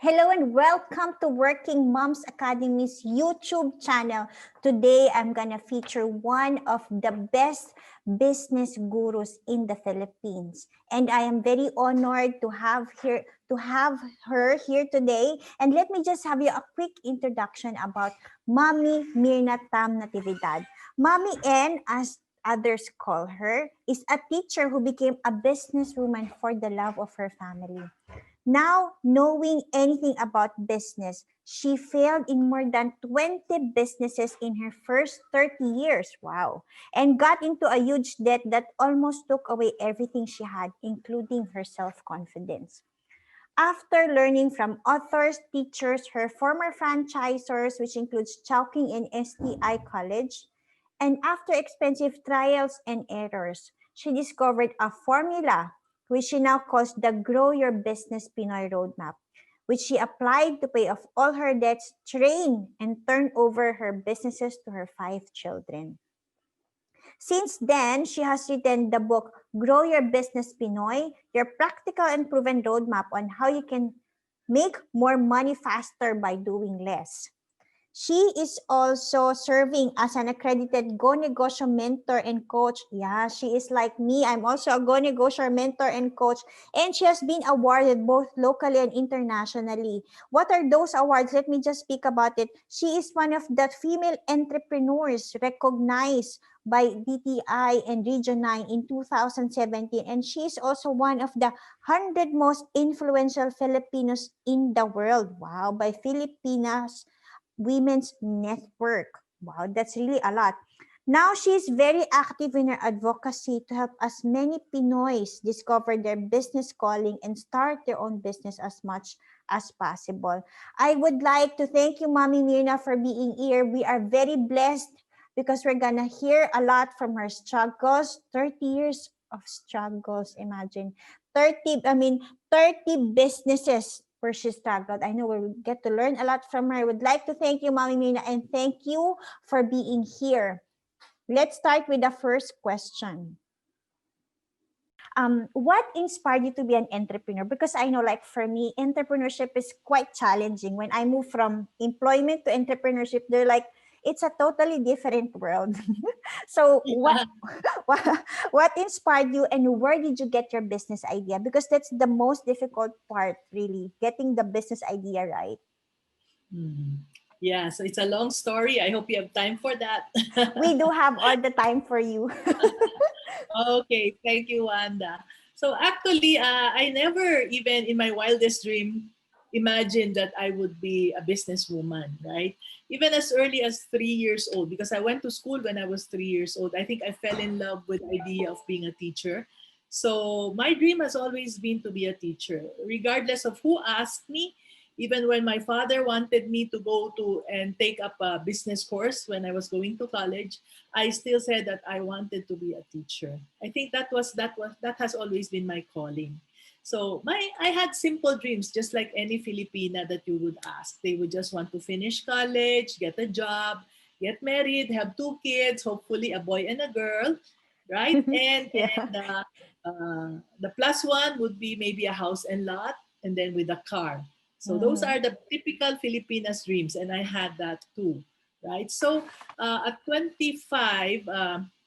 Hello and welcome to Working Moms Academy's YouTube channel. Today, I'm gonna feature one of the best business gurus in the Philippines, and I am very honored to have her here today. And let me just have you a quick introduction about Mommy Mirna Tam Natividad. Mommy N, as others call her, is a teacher who became a businesswoman for the love of her family. Now, knowing anything about business, she failed in more than 20 businesses in her first 30 years. Wow. And got into a huge debt that almost took away everything she had, including her self confidence. After learning from authors, teachers, her former franchisors, which includes Chowking and STI College, and after expensive trials and errors, she discovered a formula which she now calls the Grow Your Business Pinoy Roadmap, which she applied to pay off all her debts, train, and turn over her businesses to her 5 children. Since then, she has written the book Grow Your Business Pinoy, your practical and proven roadmap on how you can make more money faster by doing less. She is also serving as an accredited Go Negosyo mentor and coach. Yeah, she is like me. I'm also a Go Negosyo mentor and coach. And she has been awarded both locally and internationally. What are those awards? Let me just speak about it. She is one of the female entrepreneurs recognized by DTI and Region 9 in 2017. And she is also one of the 100 most influential Filipinos in the world. Wow, by Filipinas Women's Network. Wow, that's really a lot. Now she's very active in her advocacy to help as many Pinoys discover their business calling and start their own business as much as possible. I would like to thank you, Mommy Mirna, for being here. We are very blessed because we're gonna hear a lot from her struggles. 30 years of struggles, imagine. 30 businesses where she struggled. I know we'll get to learn a lot from her. I would like to thank you, Mommy Mina, and thank you for being here. Let's start with the first question. What inspired you to be an entrepreneur? Because I know, like for me, entrepreneurship is quite challenging. When I move from employment to entrepreneurship, they're like, it's a totally different world. So what what inspired you and where did you get your business idea? Because that's the most difficult part, really, getting the business idea right. Mhm. Yeah, so it's a long story. I hope you have time for that. We do have all the time for you. Okay, thank you, Wanda. So actually, I never even in my wildest dream imagined that I would be a businesswoman, right? Even as early as 3 years old, because I went to school when I was 3 years old. I think I fell in love with the idea of being a teacher. So my dream has always been to be a teacher, regardless of who asked me. Even when my father wanted me to go to and take up a business course when I was going to college, I still said that I wanted to be a teacher. I think that has always been my calling. So I had simple dreams, just like any Filipina that you would ask. They would just want to finish college, get a job, get married, have 2 kids, hopefully a boy and a girl, right? And Yeah. the plus one would be maybe a house and lot, and then with a car. So those Mhm. are the typical Filipinas dreams, and I had that too, right? So at 25,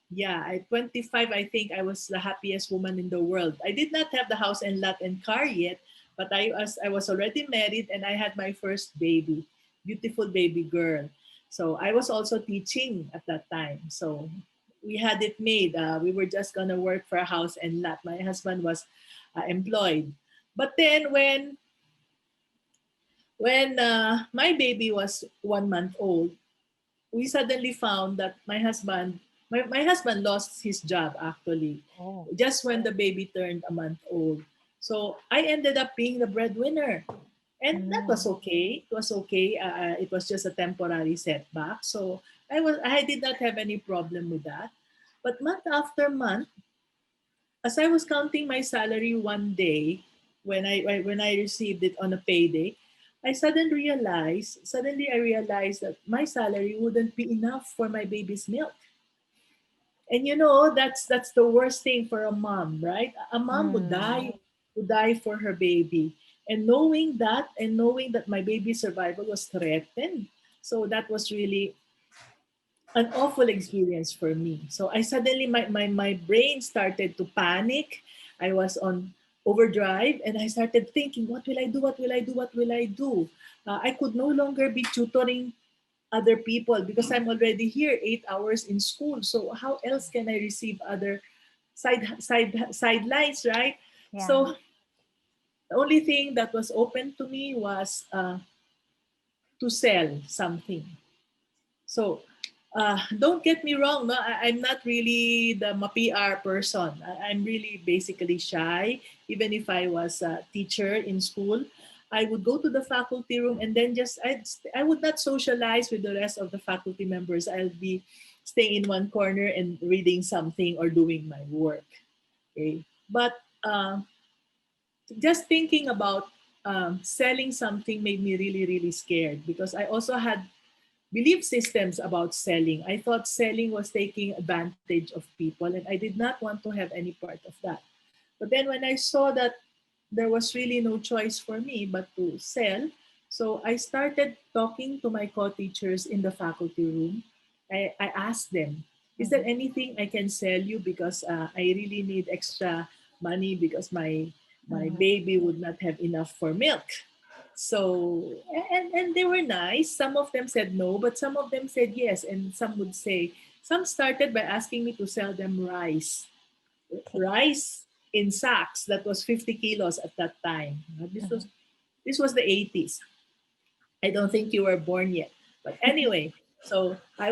yeah, at 25, I think I was the happiest woman in the world. I did not have the house and lot and car yet, but I was already married and I had my first baby, beautiful baby girl. So I was also teaching at that time. So we had it made. We were just gonna work for a house and lot. My husband was employed. But then when my baby was 1 month old, we suddenly found that my husband lost his job actually Oh. just when the baby turned a month old. So I ended up being the breadwinner. And that was Mm. okay. It was okay. It was just a temporary setback. So I did not have any problem with that. But month after month, as I was counting my salary one day, when I received it on a payday, suddenly I realized that my salary wouldn't be enough for my baby's milk. And that's the worst thing for a mom, right? A mom Mm. would die for her baby. And knowing that my baby's survival was threatened, so that was really an awful experience for me. So I suddenly, my brain started to panic. I was on overdrive and I started thinking, what will I do? What will I do? What will I do? I could no longer be tutoring other people because I'm already here 8 hours in school. So how else can I receive other sidelines, right? Yeah. So the only thing that was open to me was to sell something. So don't get me wrong, no, I'm not really the PR person. I'm really basically shy. Even if I was a teacher in school, I would go to the faculty room and then I would not socialize with the rest of the faculty members. I'll be staying in one corner and reading something or doing my work. Okay, but just thinking about selling something made me really really scared because I also had belief systems about selling. I thought selling was taking advantage of people, and I did not want to have any part of that. But then when I saw that there was really no choice for me but to sell, so I started talking to my co-teachers in the faculty room. I asked them, is there Mhm. anything I can sell you because I really need extra money because my Mhm. baby would not have enough for milk. So and they were nice. Some of them said no, but some of them said yes, and some would say some started by asking me to sell them Okay. rice in sacks that was 50 kilos at that time. This was Mhm. this was the 80s. I don't think you were born yet. But anyway, so I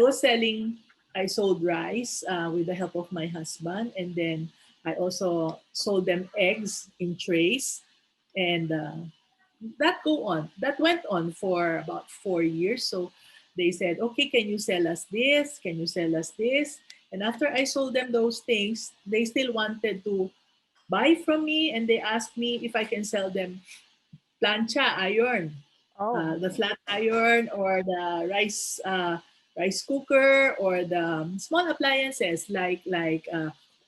sold rice with the help of my husband. And then I also sold them eggs in trays. And that went on for about 4 years. So they said, okay, can you sell us this? Can you sell us this? And after I sold them those things, they still wanted to buy from me, and they asked me if I can sell them plancha, iron, Oh, the okay. flat iron or the rice cooker or the small appliances like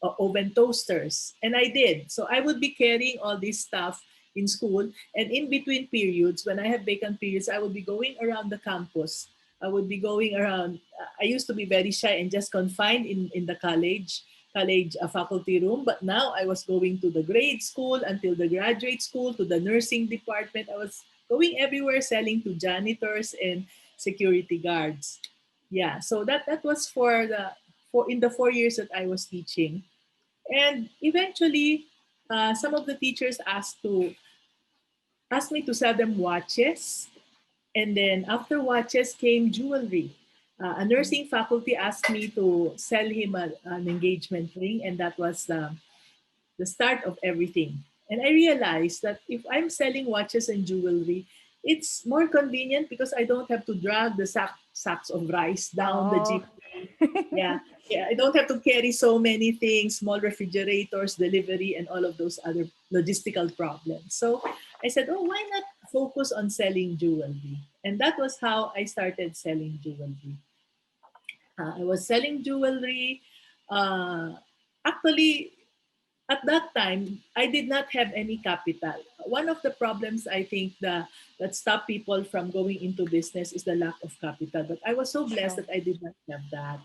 oven toasters. And I did. So I would be carrying all this stuff in school, and in between periods, when I have vacant periods, I would be going around the campus. I would be going around. I used to be very shy and just confined in the college faculty room. But now I was going to the grade school until the graduate school, to the nursing department. I was going everywhere selling to janitors and security guards. Yeah, so that was for in the 4 years that I was teaching. And eventually, some of the teachers asked me to sell them watches, and then after watches came jewelry. A Mhm. nursing faculty asked me to sell him an engagement ring, and that was the start of everything. And I realized that if I'm selling watches and jewelry, it's more convenient because I don't have to drag the sacks of rice down the Oh. jeep. Yeah, yeah, I don't have to carry so many things, small refrigerators, delivery, and all of those other logistical problems. So I said, oh, why not focus on selling jewelry? And that was how I started selling jewelry. I was selling jewelry. Uh, Actually, at that time, I did not have any capital. One of the problems I think that stop people from going into business is the lack of capital. But I was so blessed Sure. that I did not have that.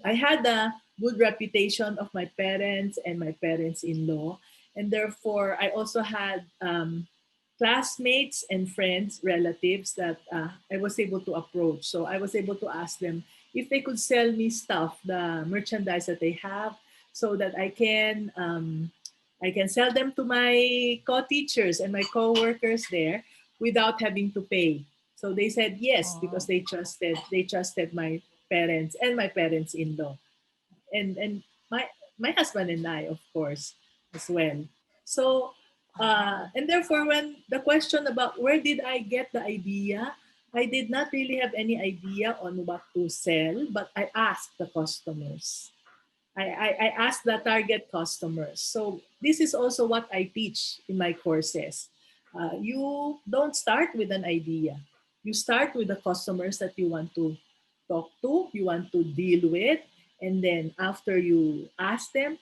I had a good reputation of my parents and my parents-in-law, and therefore I also had classmates and friends, relatives that I was able to approach. So I was able to ask them if they could sell me stuff, the merchandise that they have, so that I can sell them to my co-teachers and my co-workers there without having to pay. So they said yes because Oh. they trusted my parents and my parents-in-law, and my husband and I, of course, as well. So Oh. and therefore, when the question about where did I get the idea, I did not really have any idea on what to sell, but I asked the customers. I ask the target customers. So this is also what I teach in my courses. You don't start with an idea. You start with the customers that you want to talk to, you want to deal with, and then after you ask them,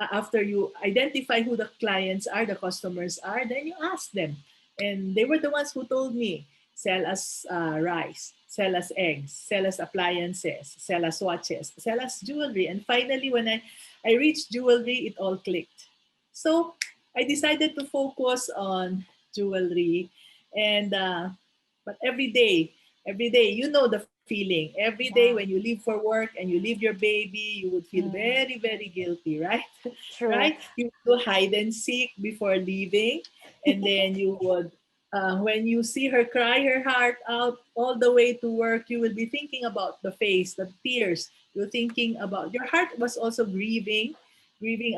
after you identify who the clients are, the customers are, then you ask them. And they were the ones who told me, sell us rice, sell us eggs, sell us appliances, sell us watches, sell us jewelry. And finally, when I reached jewelry, it all clicked. So I decided to focus on jewelry. And but every day, you know the feeling. Every day when Yeah. you leave for work and you leave your baby, you would feel Mm. very, very guilty, right? True. Right? You would do hide and seek before leaving, and then you would, when you see her cry her heart out all the way to work, you will be thinking about the face, the tears. You're thinking about your heart was also grieving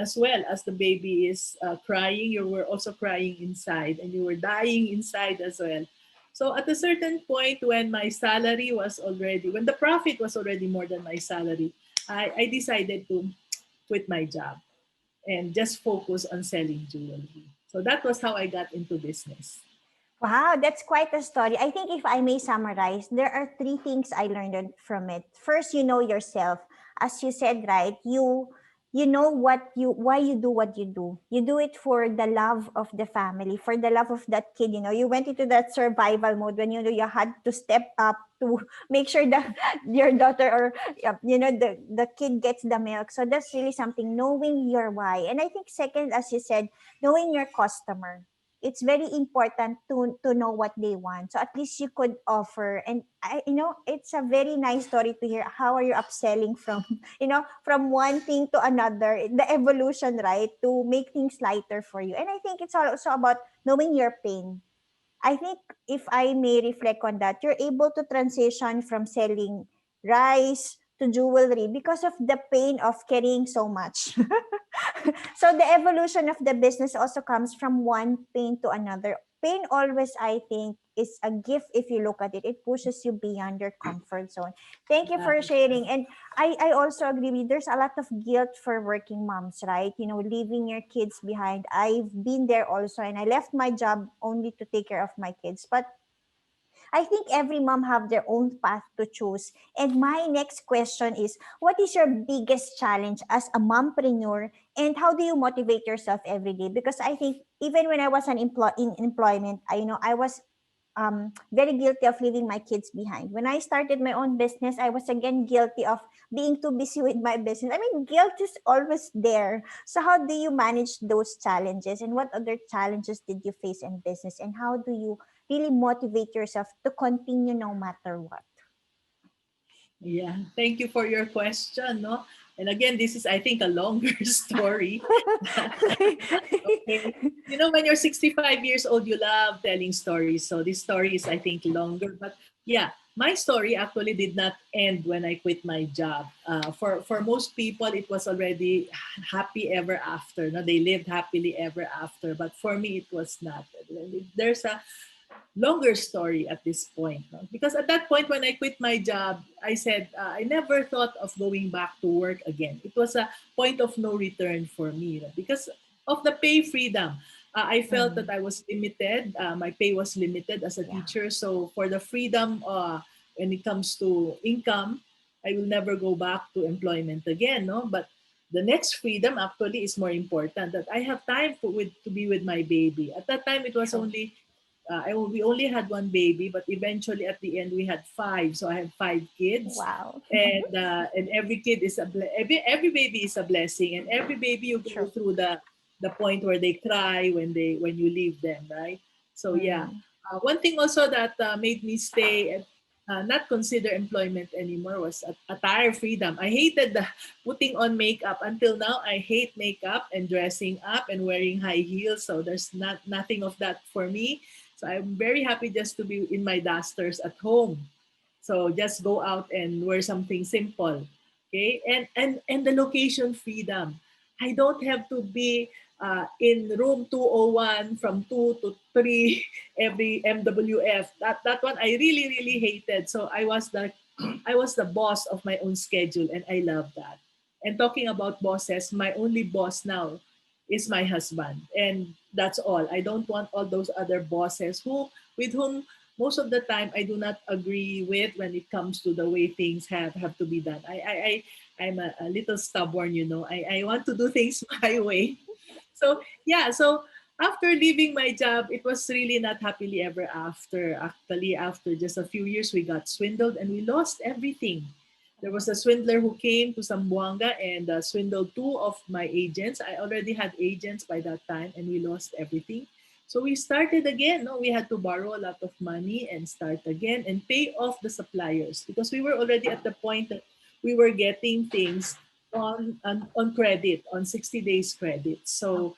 as well as the baby is crying. You were also crying inside, and you were dying inside as well. So at a certain point, when the profit was already more than my salary, I decided to quit my job and just focus on selling jewelry. So that was how I got into business. Wow, that's quite a story. I think if I may summarize, there are three things I learned from it. First, you know yourself. As you said, right? You know why you do what you do. You do it for the love of the family, for the love of that kid. You know, you went into that survival mode when you know you had to step up to make sure that your daughter or the kid gets the milk. So that's really something, knowing your why. And I think second, as you said, knowing your customer, it's very important to know what they want, so at least you could offer. And it's a very nice story to hear how are you upselling from from one thing to another, the evolution, right, to make things lighter for you. And I think it's also about knowing your pain. I think if I may reflect on that, you're able to transition from selling rice to jewelry because of the pain of carrying so much. So the evolution of the business also comes from one pain to another. Pain always, I think, is a gift if you look at it. It pushes you beyond your comfort zone. Thank you Yeah. for sharing. And I also agree with you. There's a lot of guilt for working moms, right? Leaving your kids behind. I've been there also, and I left my job only to take care of my kids. But I think every mom have their own path to choose. And my next question is, what is your biggest challenge as a mompreneur, and how do you motivate yourself every day? Because I think even when I was in employment, I was very guilty of leaving my kids behind. When I started my own business, I was again guilty of being too busy with my business. I mean, guilt is always there. So how do you manage those challenges, and what other challenges did you face in business, and how do you really motivate yourself to continue no matter what? Yeah. Thank you for your question. No? And again, this is, I think, a longer story. Okay. You know, when you're 65 years old, you love telling stories. So this story is, I think, longer. But yeah, my story actually did not end when I quit my job. For most people, it was already happy ever after. No, they lived happily ever after. But for me, it was not. There's a longer story at this point. No? Because at that point, when I quit my job, I said I never thought of going back to work again. It was a point of no return for me, no? Because of the pay freedom. I felt that Mm, I was limited. My pay was limited as a yeah. teacher. So for the freedom when it comes to income, I will never go back to employment again. No, but the next freedom actually is more important. That I have time to be with my baby. At that time, it was True. only we only had one baby, but eventually at the end we had five. So I had five kids, Wow. and every kid is every baby is a blessing, and every baby you go True. through the point where they cry when you leave them, right? So yeah, Mm, one thing also that made me stay and not consider employment anymore was attire freedom. I hated the putting on makeup. Until now, I hate makeup and dressing up and wearing high heels. So there's nothing of that for me. So I'm very happy just to be in my dusters at home. So just go out and wear something simple. Okay. And the location freedom. I don't have to be in room 201 from 2 to 3 every MWF. That one I really, really hated. So I was the boss of my own schedule, and I love that. And talking about bosses, my only boss now is my husband, and that's all. I don't want all those other bosses with whom most of the time I do not agree with when it comes to the way things have to be done. I'm a little stubborn, you know. I want to do things my way. So yeah, so after leaving my job, it was really not happily ever after. Actually, after just a few years, we got swindled and we lost everything. There was a swindler who came to Zamboanga and swindled two of my agents. I already had agents by that time, and we lost everything. So we started again. No, we had to borrow a lot of money and start again and pay off the suppliers because we were already at the point that we were getting things on credit, on 60 days credit. So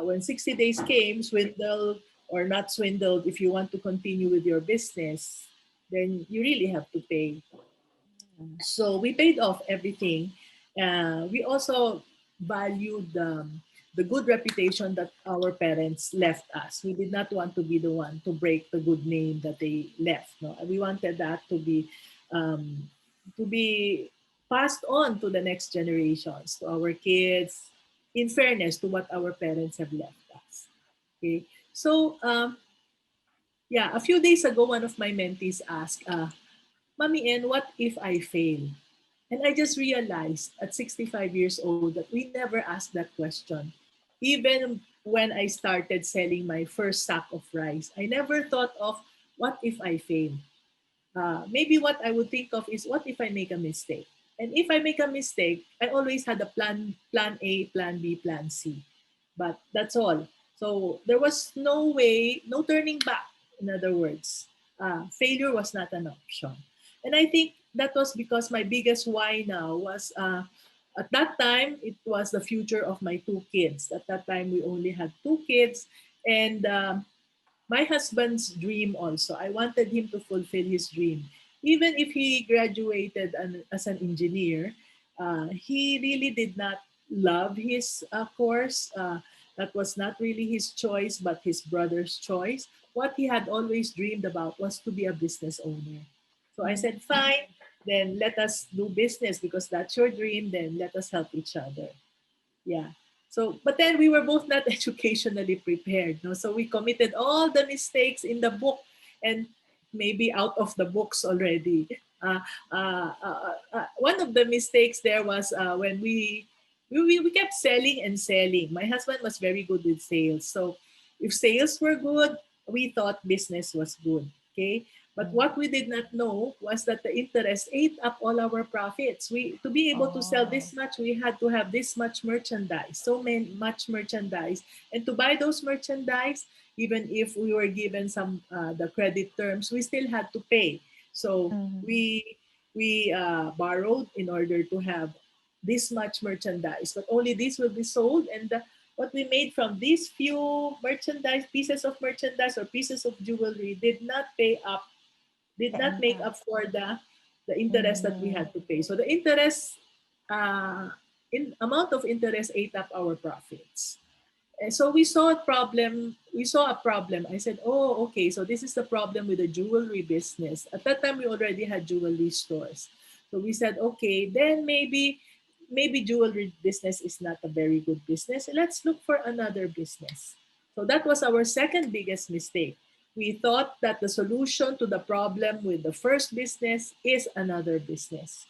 when 60 days came, swindle or not swindled, if you want to continue with your business, then you really have to pay. So we paid off everything. We also valued the good reputation that our parents left us. We did not want to be the one to break the good name that they left. No, we wanted that um, to be passed on to the next generations, to our kids. In fairness to what our parents have left us. Okay, so yeah, a few days ago, one of my mentees asked, "Mommy, and what if I fail?" And I just realized at 65 years old that we never asked that question. Even when I started selling my first sack of rice, I never thought of what if I fail. Maybe what I would think of is what if I make a mistake. And if I make a mistake, I always had a plan A, plan B, plan C. But that's all. So there was no way, no turning back. In other words, failure was not an option. And I think that was because my biggest why now was at that time, it was the future of my two kids. At that time, we only had two kids. And my husband's dream also, I wanted him to fulfill his dream. Even if he graduated as an engineer, he really did not love his course. That was not really his choice, but his brother's choice. What he had always dreamed about was to be a business owner. So I said, fine, then let us do business because that's your dream, then let us help each other. Yeah. So, but then we were both not educationally prepared. No? So we committed all the mistakes in the book and maybe out of the books already. One of the mistakes there was when we kept selling and selling. My husband was very good with sales. So if sales were good, we thought business was good. Okay. But what we did not know was that the interest ate up all our profits. We to be able to sell Oh. this much, we had to have this much merchandise, much merchandise, and to buy those merchandise, even if we were given some the credit terms, we still had to pay. So Mhm. we borrowed in order to have this much merchandise, but only this will be sold, and what we made from these few merchandise pieces of merchandise or pieces of jewelry did The not make income. up for the interest that we Mm. had to pay. So the interest, in amount of interest ate up our profits. And so we saw a problem. We saw a problem. I said, "Oh, okay. So this is the problem with the jewelry business." At that time, we already had jewelry stores. So we said, "Okay, then maybe jewelry business is not a very good business. Let's look for another business." So that was our second biggest mistake. We thought that the solution to the problem with the first business is another business.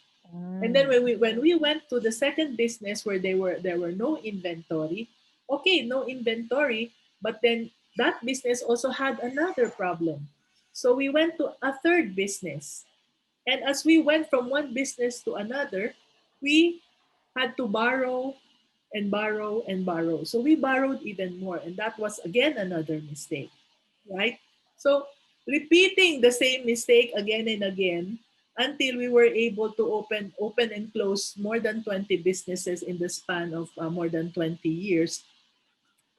And then Mm. when we went to the second business where there were no inventory, okay, no inventory, but then that business also had another problem. So we went to a third business. And as we went from one business to another, we had to borrow and borrow and borrow. So we borrowed even more. And that was again another mistake, right? So repeating the same mistake again and again until we were able to open and close more than 20 businesses in the span of more than 20 years.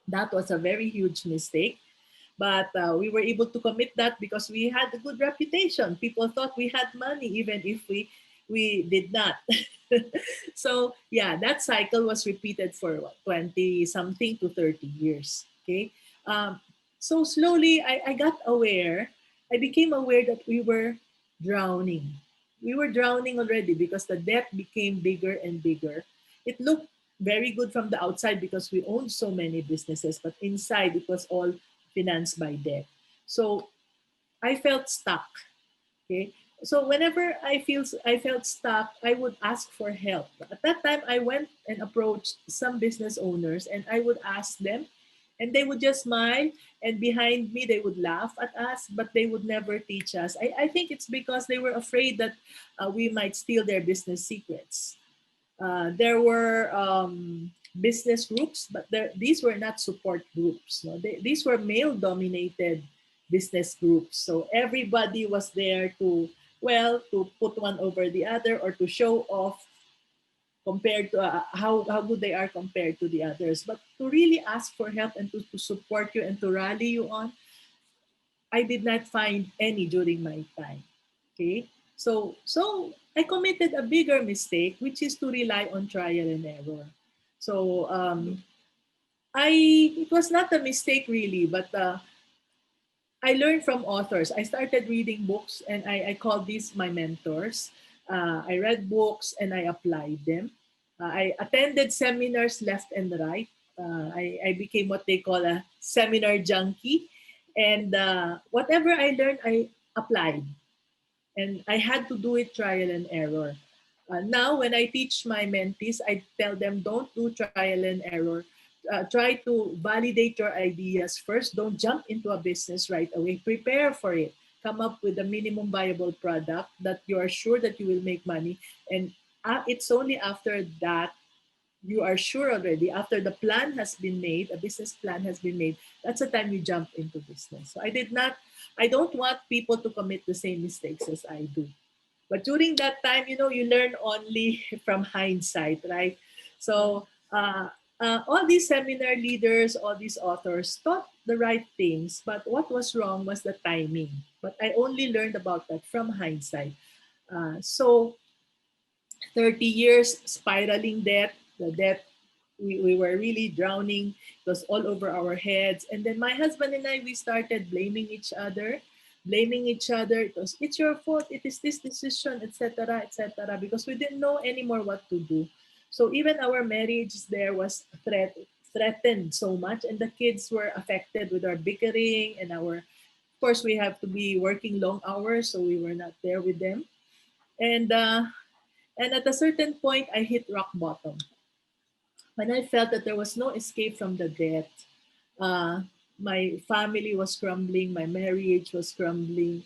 That was a very huge mistake, but we were able to commit that because we had a good reputation. People thought we had money even if we did not. So yeah, that cycle was repeated for what, 20 something to 30 years. Okay. um, so slowly I got aware. I became aware that we were drowning. We were drowning already because the debt became bigger and bigger. It looked very good from the outside because we owned so many businesses, but inside it was all financed by debt. So I felt stuck. Okay. So whenever I felt stuck, I would ask for help. At that time, I went and approached some business owners, and I would ask them, and they would just smile, and behind me they would laugh at us, but they would never teach us. I think it's because they were afraid that we might steal their business secrets. There were business groups, but these were not support groups. No? These were male-dominated business groups. So everybody was there to, well, to put one over the other or to show off compared to how good they are compared to the others. But to really ask for help and to support you and to rally you on, I did not find any during my time. Okay, so I committed a bigger mistake, which is to rely on trial and error. So I it was not a mistake really, but I learned from authors. I started reading books, and I called these my mentors. I read books and I applied them. I attended seminars left and right. I became what they call a seminar junkie. And whatever I learned, I applied. And I had to do it trial and error. Now, when I teach my mentees, I tell them don't do trial and error. Try to validate your ideas first. Don't jump into a business right away. Prepare for it. Come up with a minimum viable product that you are sure that you will make money. And it's only after that you are sure already, after the plan has been made, a business plan has been made, that's the time you jump into business. So I don't want people to commit the same mistakes as I do. But during that time, you learn only from hindsight, right? So all these seminar leaders, all these authors taught the right things, but what was wrong was the timing. But I only learned about that from hindsight. So 30 years spiraling debt, the debt, we were really drowning. It was all over our heads. And then my husband and I, we started blaming each other, blaming each other. It's your fault, it is this decision, etc., etc., because we didn't know anymore what to do. So even our marriage there was threatened so much, and the kids were affected with our bickering and our, of course, we have to be working long hours, so we were not there with them. And at a certain point, I hit rock bottom. When I felt that there was no escape from the debt, uh, my family was crumbling, my marriage was crumbling.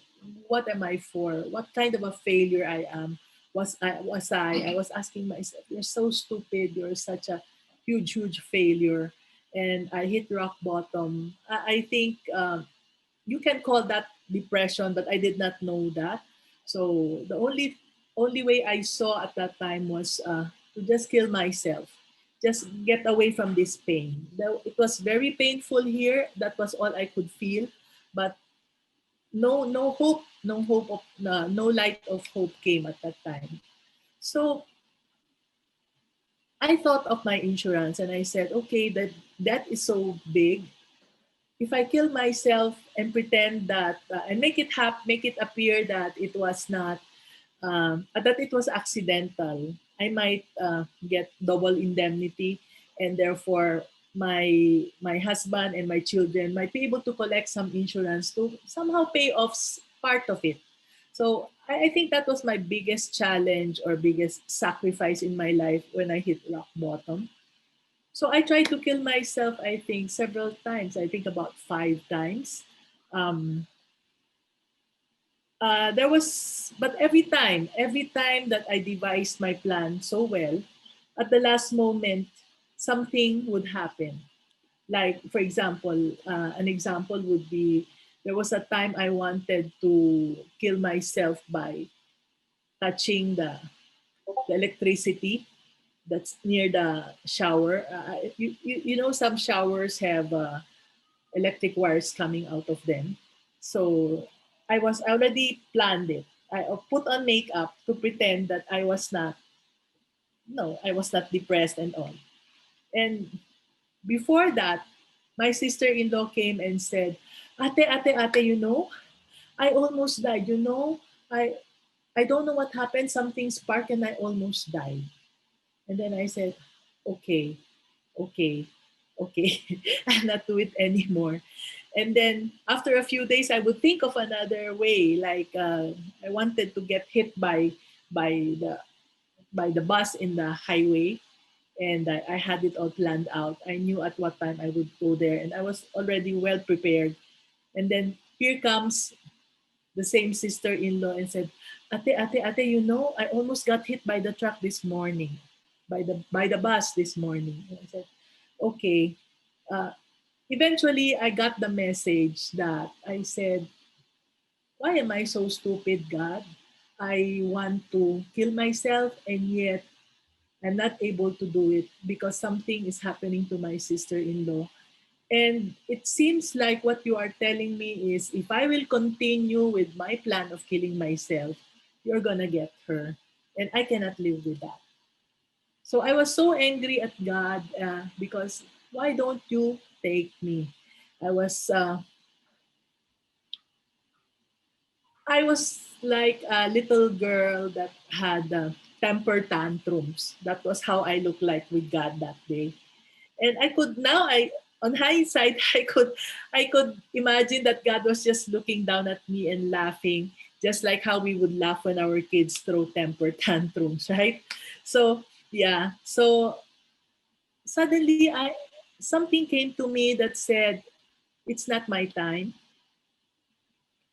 What am I for? What kind of a failure I am? I was asking myself, you're so stupid, you're such a huge failure. And I hit rock bottom. I think you can call that depression, but I did not know that. So the only way I saw at that time was to just kill myself, just get away from this pain. It was very painful here. That was all I could feel, but no hope, no light of hope came at that time. So I thought of my insurance and I said, okay, that is so big. If I kill myself and pretend that and make it appear that it was not that it was accidental, I might get double indemnity, and therefore my husband and my children might be able to collect some insurance to somehow pay off part of it. So I think that was my biggest challenge or biggest sacrifice in my life when I hit rock bottom. So I tried to kill myself, I think, several times. I think about 5 times. Um, but every time that I devised my plan so well, at the last moment, something would happen. Like, for example, an example would be there was a time I wanted to kill myself by touching the electricity that's near the shower. You know, some showers have electric wires coming out of them. So I was already planned it. I put on makeup to pretend that I was not, no, I was not depressed and all. And before that, my sister-in-law came and said, ate, I almost died. I, I don't know what happened. Something sparked and I almost died. And then I said, okay, okay, okay. I'll not do it anymore. And then after a few days, I would think of another way, like I wanted to get hit by the by the bus in the highway, and I had it all planned out. I knew at what time I would go there, and I was already well prepared. And then here comes the same sister-in-law and said, ate, you know, I almost got hit by the truck this morning, by the bus this morning. And I said, okay. Uh, Eventually, I got the message that I said, why am I so stupid, God? I want to kill myself, and yet I'm not able to do it because something is happening to my sister-in-law. And it seems like what you are telling me is if I will continue with my plan of killing myself, you're going to get her. And I cannot live with that. So I was so angry at God because why don't you take me? I was uh, I was like a little girl that had temper tantrums. That was how I looked like with God that day. And I could now I on hindsight I could imagine that God was just looking down at me and laughing, just like how we would laugh when our kids throw temper tantrums, right? So yeah, so suddenly I something came to me that said, it's not my time.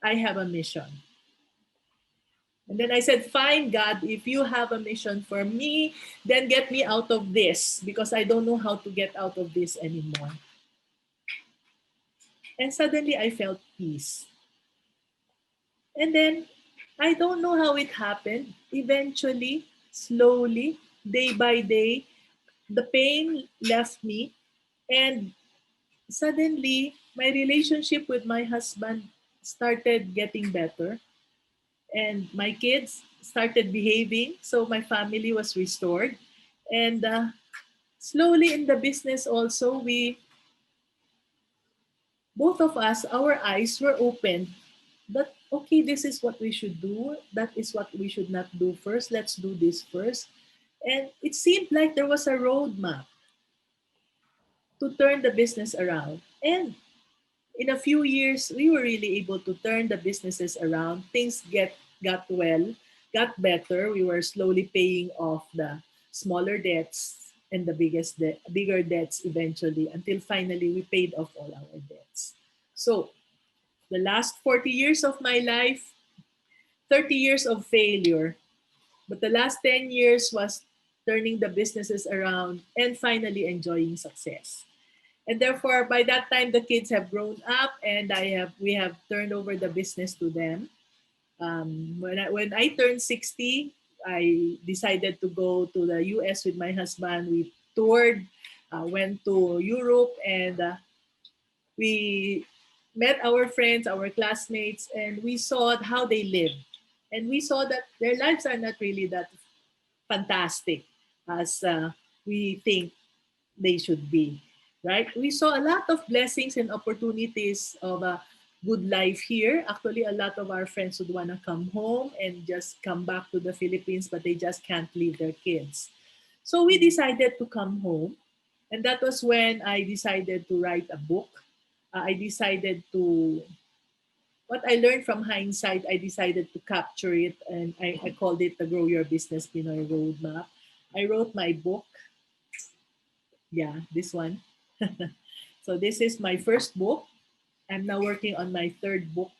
I have a mission. And then I said, fine, God, if you have a mission for me, then get me out of this because I don't know how to get out of this anymore. And suddenly I felt peace. And then I don't know how it happened. Eventually, slowly, day by day, the pain left me. And suddenly, my relationship with my husband started getting better. And my kids started behaving. So my family was restored. And slowly in the business also, both of us, our eyes were opened that, okay, this is what we should do. That is what we should not do first. Let's do this first. And it seemed like there was a roadmap to turn the business around. And in a few years, we were really able to turn the businesses around. Got well, got better. We were slowly paying off the smaller debts and the bigger debts eventually until finally we paid off all our debts. So the last 40 years of my life, 30 years of failure, but the last 10 years was turning the businesses around and finally enjoying success. And therefore, by that time, the kids have grown up, and we have turned over the business to them. When I turned 60, I decided to go to the U.S. with my husband. We toured, went to Europe, and we met our friends, our classmates, and we saw how they live. And we saw that their lives are not really that fantastic as we think they should be, right? We saw a lot of blessings and opportunities of a good life here. Actually, a lot of our friends would want to come home and just come back to the Philippines, but they just can't leave their kids. So we decided to come home. And that was when I decided to write a book. I decided to, what I learned from hindsight, I decided to capture it, and I called it the Grow Your Business Pinoy Roadmap. I wrote my book. Yeah, this one. So this is my first book. I'm now working on my third book.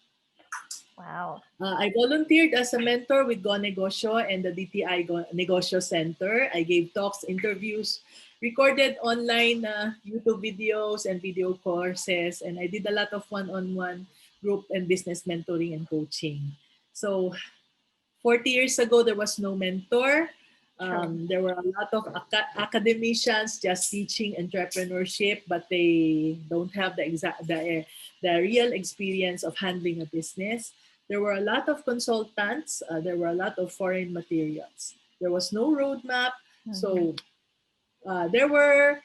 Wow. I volunteered as a mentor with Go Negosyo and the DTI Negosyo Center. I gave talks, interviews, recorded online YouTube videos and video courses, and I did a lot of one-on-one group and business mentoring and coaching. So 40 years ago, there was no mentor. True. There were a lot of academicians just teaching entrepreneurship, but they don't have the real experience of handling a business. There were a lot of consultants. There were a lot of foreign materials. There was no roadmap. Mhm. So there were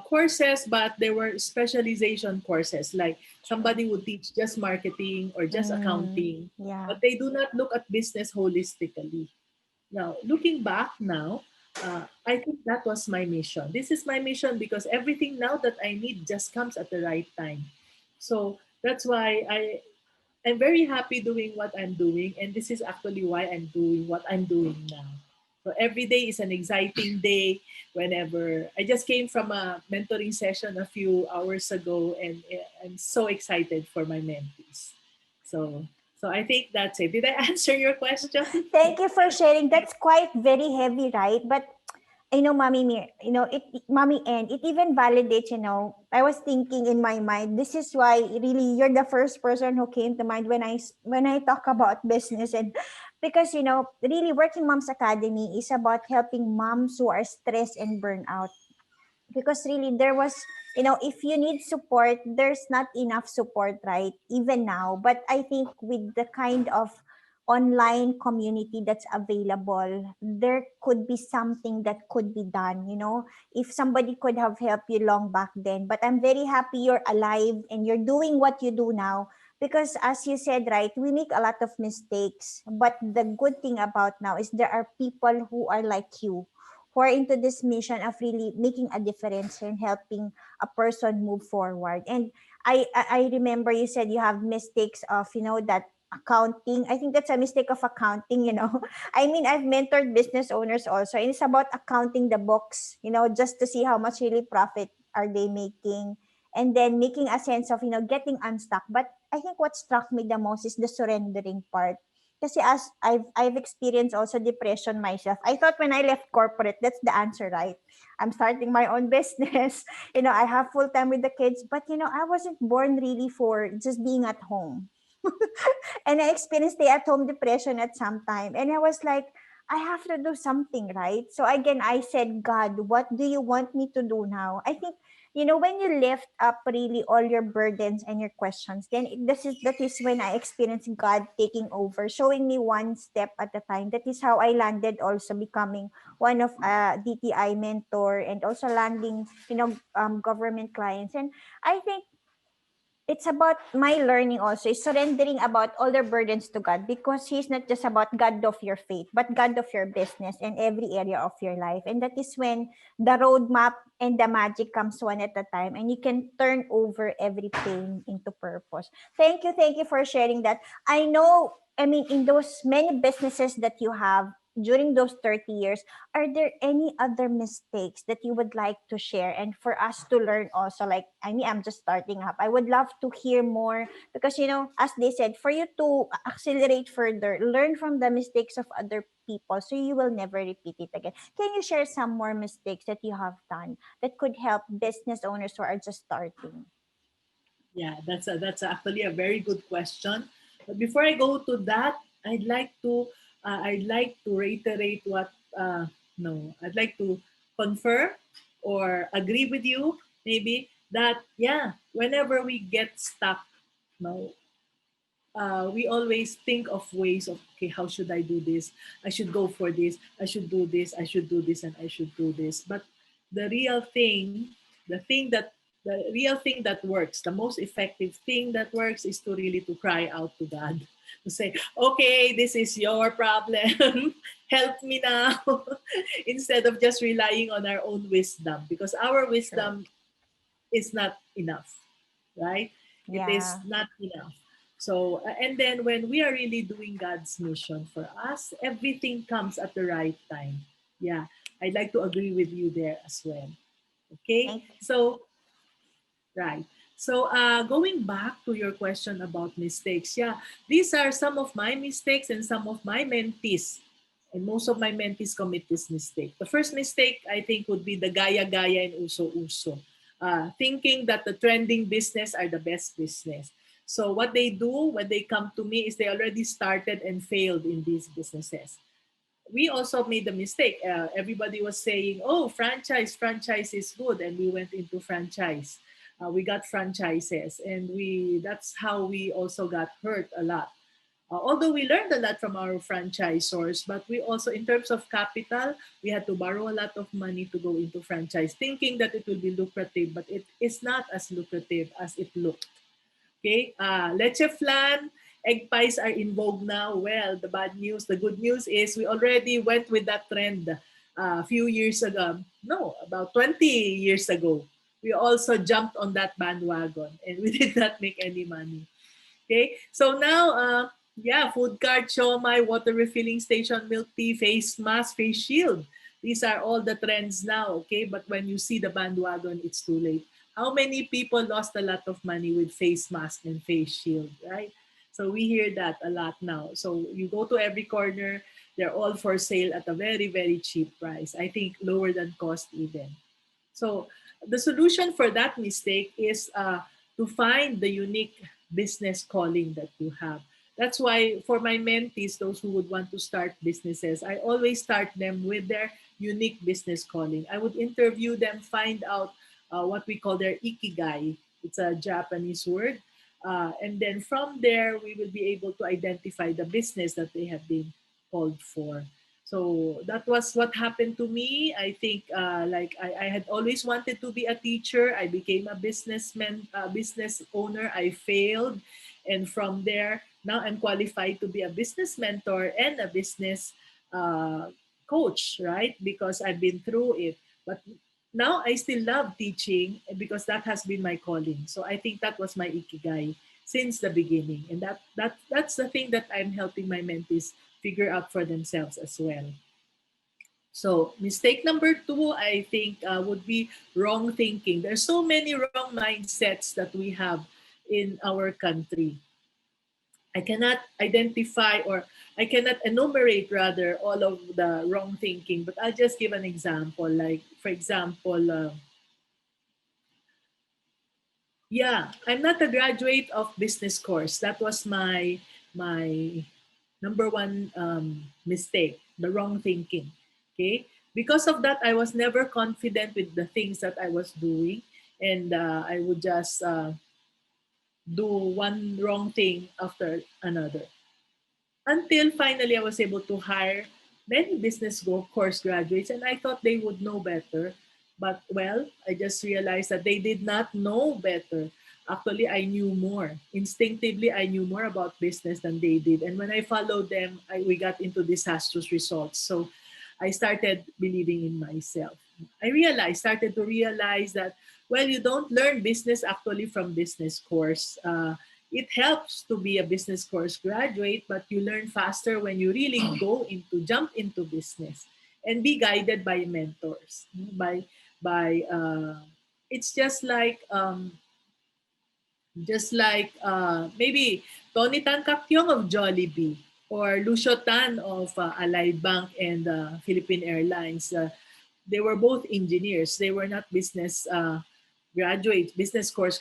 courses, but there were specialization courses. Like True. somebody would teach just marketing or just accounting, Yeah. but they do not look at business holistically. Now, looking back now, I think that was my mission. This is my mission because everything now that I need just comes at the right time. So that's why I'm very happy doing what I'm doing, and this is actually why I'm doing what I'm doing now. So every day is an exciting day. Whenever I just came from a mentoring session a few hours ago, and I'm so excited for my mentees. So, so I think that's it. Did I answer your question? Thank you for sharing. That's quite very heavy, right? But Mommy Mir, Mommy Ann, it even validates, I was thinking in my mind, this is why really you're the first person who came to mind when I talk about business. And because, really Working Moms Academy is about helping moms who are stressed and burnout. Because really there was, if you need support, there's not enough support, right? Even now. But I think with the kind of online community that's available, there could be something that could be done, if somebody could have helped you long back then. But I'm very happy you're alive and you're doing what you do now, because as you said, right, we make a lot of mistakes, but the good thing about now is there are people who are like you, who are into this mission of really making a difference and helping a person move forward. And I remember you said you have mistakes of, that accounting. I think that's a mistake of accounting. I mean, I've mentored business owners also, and it's about accounting the books, just to see how much really profit are they making. And then making a sense of, getting unstuck. But I think what struck me the most is the surrendering part. Kasi as I've experienced also depression myself. I thought when I left corporate, that's the answer, right? I'm starting my own business. I have full time with the kids, but I wasn't born really for just being at home. And I experienced stay at home depression at some time. And I was like, I have to do something, right? So again, I said, God, what do you want me to do now? I think, when you lift up really all your burdens and your questions, then that is when I experienced God taking over, showing me one step at a time. That is how I landed also becoming one of DTI mentor, and also landing, government clients. And I think it's about my learning also is surrendering about all the burdens to God, because He's not just about God of your faith, but God of your business and every area of your life. And that is when the roadmap and the magic comes one at a time, and you can turn over every pain into purpose. Thank you for sharing that. I know, I mean, in those many businesses that you have during those 30 years, are there any other mistakes that you would like to share and for us to learn also? Like, I mean, I'm just starting up. I would love to hear more, because, as they said, for you to accelerate further, learn from the mistakes of other people so you will never repeat it again. Can you share some more mistakes that you have done that could help business owners who are just starting? Yeah, that's actually a very good question. But before I go to that, I'd like to reiterate what no, I'd like to confirm or agree with you maybe that, yeah, whenever we get stuck, no, we always think of ways of, okay, how should I do this? I should go for this. I should do this. I should do this, and I should do this. But the real thing, the real thing that works, the most effective thing that works is to really to cry out to God, to say, okay, this is your problem. Help me now. Instead of just relying on our own wisdom, because our True. wisdom is not enough, right? It is Yeah. not enough. So, and then when we are really doing God's mission for us, everything comes at the right time. Yeah, I'd like to agree with you there as well. Okay, Thank so, right. So, going back to your question about mistakes, yeah, these are some of my mistakes and some of my mentees. And most of my mentees commit this mistake. The first mistake, I think, would be the gaya-gaya and uso-uso. Thinking that the trending business are the best business. So what they do when they come to me is they already started and failed in these businesses. We also made the mistake. Everybody was saying, "Oh, franchise is good," and we went into franchise. We got franchises, and we that's how we also got hurt a lot. Although we learned a lot from our franchisors, but we also, in terms of capital, we had to borrow a lot of money to go into franchise, thinking that it will be lucrative, but it is not as lucrative as it looked. Okay, leche flan, egg pies are in vogue now. Well, the good news is we already went with that trend a few years ago. No, about 20 years ago. we also jumped on that bandwagon and we did not make any money. Okay, so now, yeah, food cart, siomai, water refilling station, milk tea, face mask, face shield. These are all the trends now, okay? But when you see the bandwagon, it's too late. How many people lost a lot of money with face mask and face shield, right? So we hear that a lot now. So you go to every corner, they're all for sale at a very, very cheap price. I think lower than cost even. So the solution for that mistake is to find the unique business calling that you have. That's why for my mentees, those who would want to start businesses, I always start them with their unique business calling. I would interview them, find out what we call their ikigai. It's a Japanese word. And then from there, we will be able to identify the business that they have been called for. So that was what happened to me. I think I had always wanted to be a teacher. I became a businessman, business owner. I failed. And from there, now I'm qualified to be a business mentor and a business uh, coach, right? Because I've been through it. But now I still love teaching because that has been my calling. So I think that was my ikigai since the beginning. And that's the thing that I'm helping my mentees figure out for themselves as well. So mistake number two, I think, would be wrong thinking. There's so many wrong mindsets that we have in our country. I cannot identify or I cannot enumerate rather all of the wrong thinking, but I'll just give an example. Like, for example, yeah, I'm not a graduate of business course. That was my number one mistake, the wrong thinking. Okay, because of that, I was never confident with the things that I was doing, and I would just do one wrong thing after another until finally I was able to hire many course graduates, and I thought they would know better. But well, I just realized that they did not know better. Actually, I knew more. Instinctively, I knew more about business than they did. And when I followed them, we got into disastrous results. So I started believing in myself. Started to realize that, well, you don't learn business actually from business course. It helps to be a business course graduate, but you learn faster when you really jump into business and be guided by mentors. By it's just like maybe Tony Tan Kakyong of Jollibee or Lucio Tan of Allied Bank and Philippine Airlines. They were both engineers. They were not business course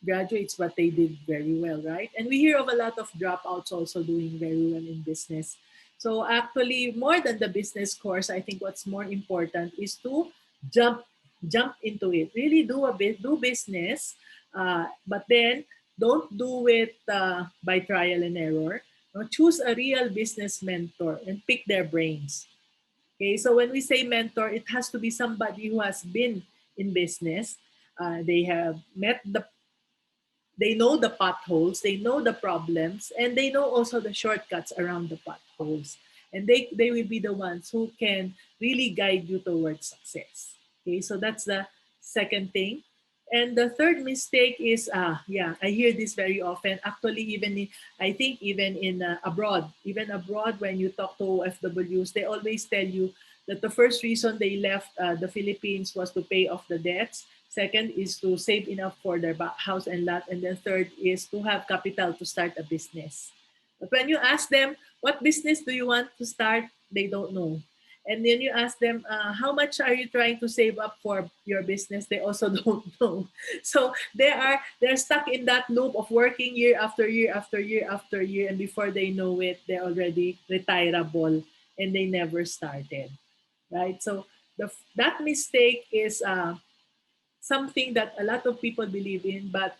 graduates, but they did very well, right? And we hear of a lot of dropouts also doing very well in business. So actually, more than the business course, I think what's more important is to jump jump into it. Really do business, but then don't do it by trial and error. No, choose a real business mentor and pick their brains. Okay, so when we say mentor, it has to be somebody who has been in business. They have they know the potholes, they know the problems, and they know also the shortcuts around the potholes. And they will be the ones who can really guide you towards success. Okay, so that's the second thing. And the third mistake is, yeah, I hear this very often. Actually, I think even in even abroad, when you talk to OFWs, they always tell you that the first reason they left the Philippines was to pay off the debts. Second is to save enough for their house and lot. And then third is to have capital to start a business. But when you ask them, what business do you want to start? They don't know. And then you ask them, how much are you trying to save up for your business? They also don't know. So they're stuck in that loop of working year after year after year after year, and before they know it, they're already retirable and they never started, right? So that mistake is something that a lot of people believe in, but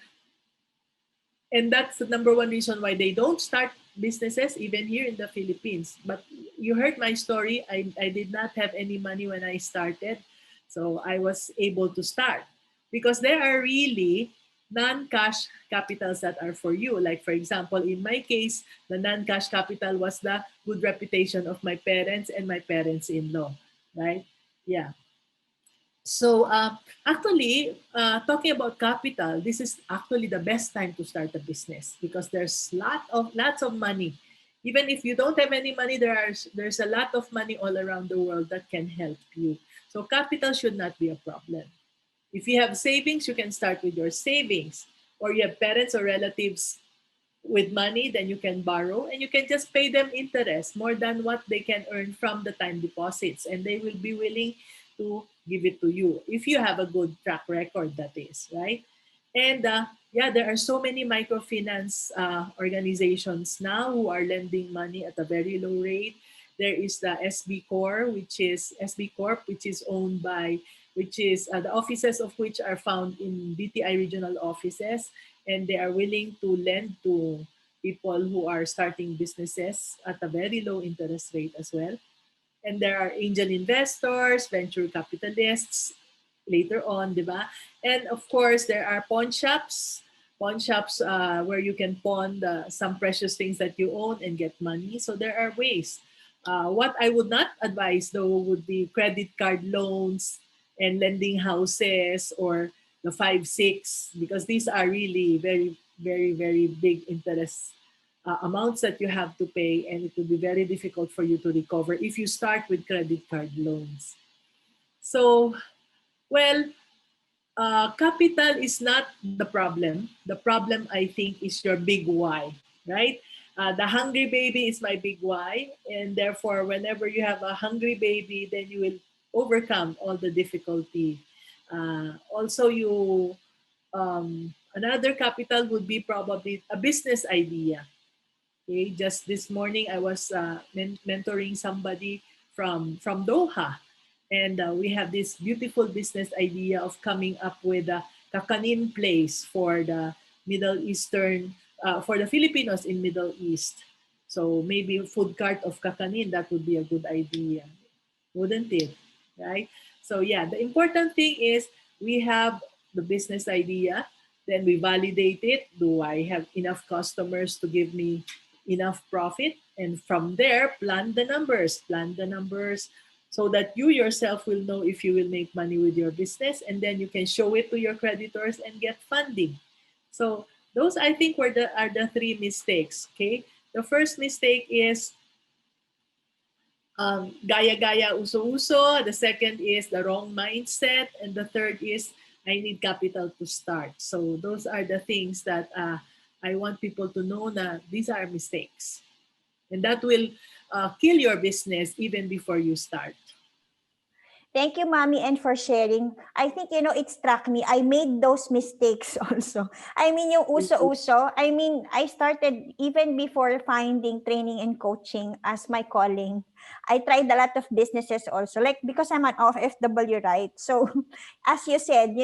and that's the number one reason why they don't start businesses even here in the Philippines. But you heard my story. I did not have any money when I started, so I was able to start because there are really non-cash capitals that are for you. Like for example, in my case, the non-cash capital was the good reputation of my parents and my parents-in-law, right? Yeah. So actually, talking about capital, this is actually the best time to start a business because there's lots of money. Even if you don't have any money, there's a lot of money all around the world that can help you. So capital should not be a problem. If you have savings, you can start with your savings, or you have parents or relatives with money, then you can borrow and you can just pay them interest more than what they can earn from the time deposits, and they will be willing to give it to you if you have a good track record, that is right. And yeah, there are so many microfinance organizations now who are lending money at a very low rate. There is the SB Corp, which is owned by, which is the offices of which are found in BTI regional offices, and they are willing to lend to people who are starting businesses at a very low interest rate as well. And there are angel investors, venture capitalists later on, di ba? And of course, there are pawn shops where you can pawn some precious things that you own and get money. So there are ways. What I would not advise though would be credit card loans and lending houses, or the 5-6, because these are really very big interest amounts that you have to pay, and it will be very difficult for you to recover if you start with credit card loans. So, well, capital is not the problem. The problem, I think, is your big why, right? The hungry baby is my big why, and therefore, whenever you have a hungry baby, then you will overcome all the difficulty. Also, another capital would be probably a business idea. Okay, just this morning I was mentoring somebody from Doha, and we have this beautiful business idea of coming up with a kakanin place for the Middle Eastern, for the Filipinos in Middle East. So maybe a food cart of kakanin, that would be a good idea, wouldn't it? Right? So yeah, the important thing is we have the business idea, then we validate it. Do I have enough customers to give me enough profit? And from there, plan the numbers so that you yourself will know if you will make money with your business, and then you can show it to your creditors and get funding. So those, I think, are the three mistakes. Okay, the first mistake is gaya-gaya, uso-uso. The second is the wrong mindset. And the third is I need capital to start. So those are the things that I want people to know, that these are mistakes. And that will kill your business even before you start. Thank you, Mommy, and for sharing. I think, it struck me. I made those mistakes also. I mean, yung uso-uso, I mean, I started even before finding training and coaching as my calling. I tried a lot of businesses also, like because I'm an OFW, right? So, as you said,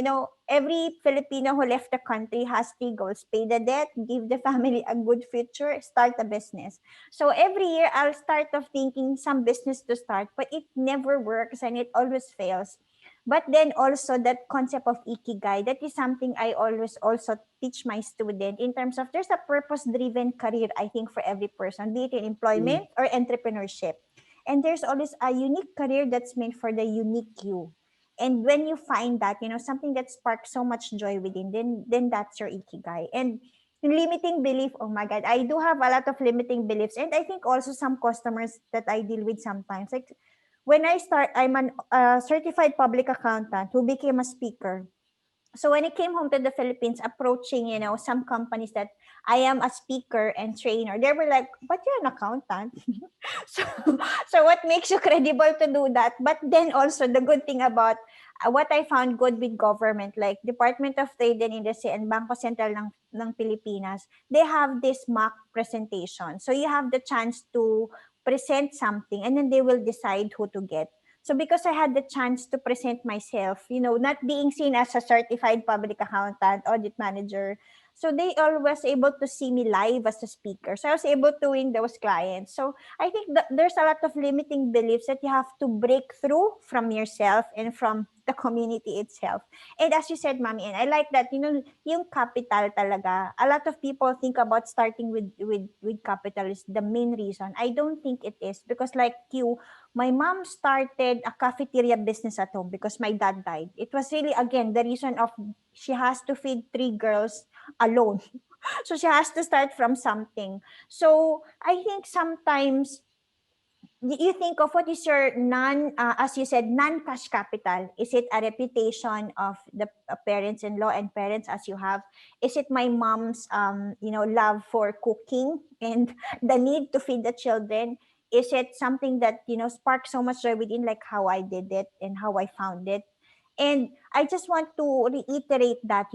every Filipino who left the country has three goals: pay the debt, give the family a good future, start a business. So every year I'll start off thinking some business to start, but it never works and it always fails. But then also that concept of ikigai, that is something I always also teach my student in terms of there's a purpose-driven career, I think, for every person, be it in Mm. employment or entrepreneurship. And there's always a unique career that's meant for the unique you. And when you find that, something that sparks so much joy within, then that's your ikigai. And limiting belief, oh my god, I do have a lot of limiting beliefs, and I think also some customers that I deal with sometimes, like when I start, I'm an certified public accountant who became a speaker. So when I came home to the Philippines, approaching, some companies that I am a speaker and trainer, they were like, but you're an accountant. so, so what makes you credible to do that? But then also the good thing about what I found good with government, like Department of Trade and Industry and Bangko Sentral ng Pilipinas, they have this mock presentation. So you have the chance to present something and then they will decide who to get. So because I had the chance to present myself, not being seen as a certified public accountant, audit manager, so they always able to see me live as a speaker. So I was able to win those clients. So I think that there's a lot of limiting beliefs that you have to break through from yourself and from the community itself. And as you said, Mommy, and I like that, yung capital talaga, a lot of people think about starting with capital is the main reason. I don't think it is, because like you, my mom started a cafeteria business at home because my dad died. It was really, again, the reason of she has to feed three girls alone. So she has to start from something. So I think sometimes you think of what is your as you said, non-cash capital. Is it a reputation of the parents-in-law and parents as you have? Is it my mom's love for cooking and the need to feed the children? Is it something that sparks so much joy within, like how I did it and how I found it? And I just want to reiterate that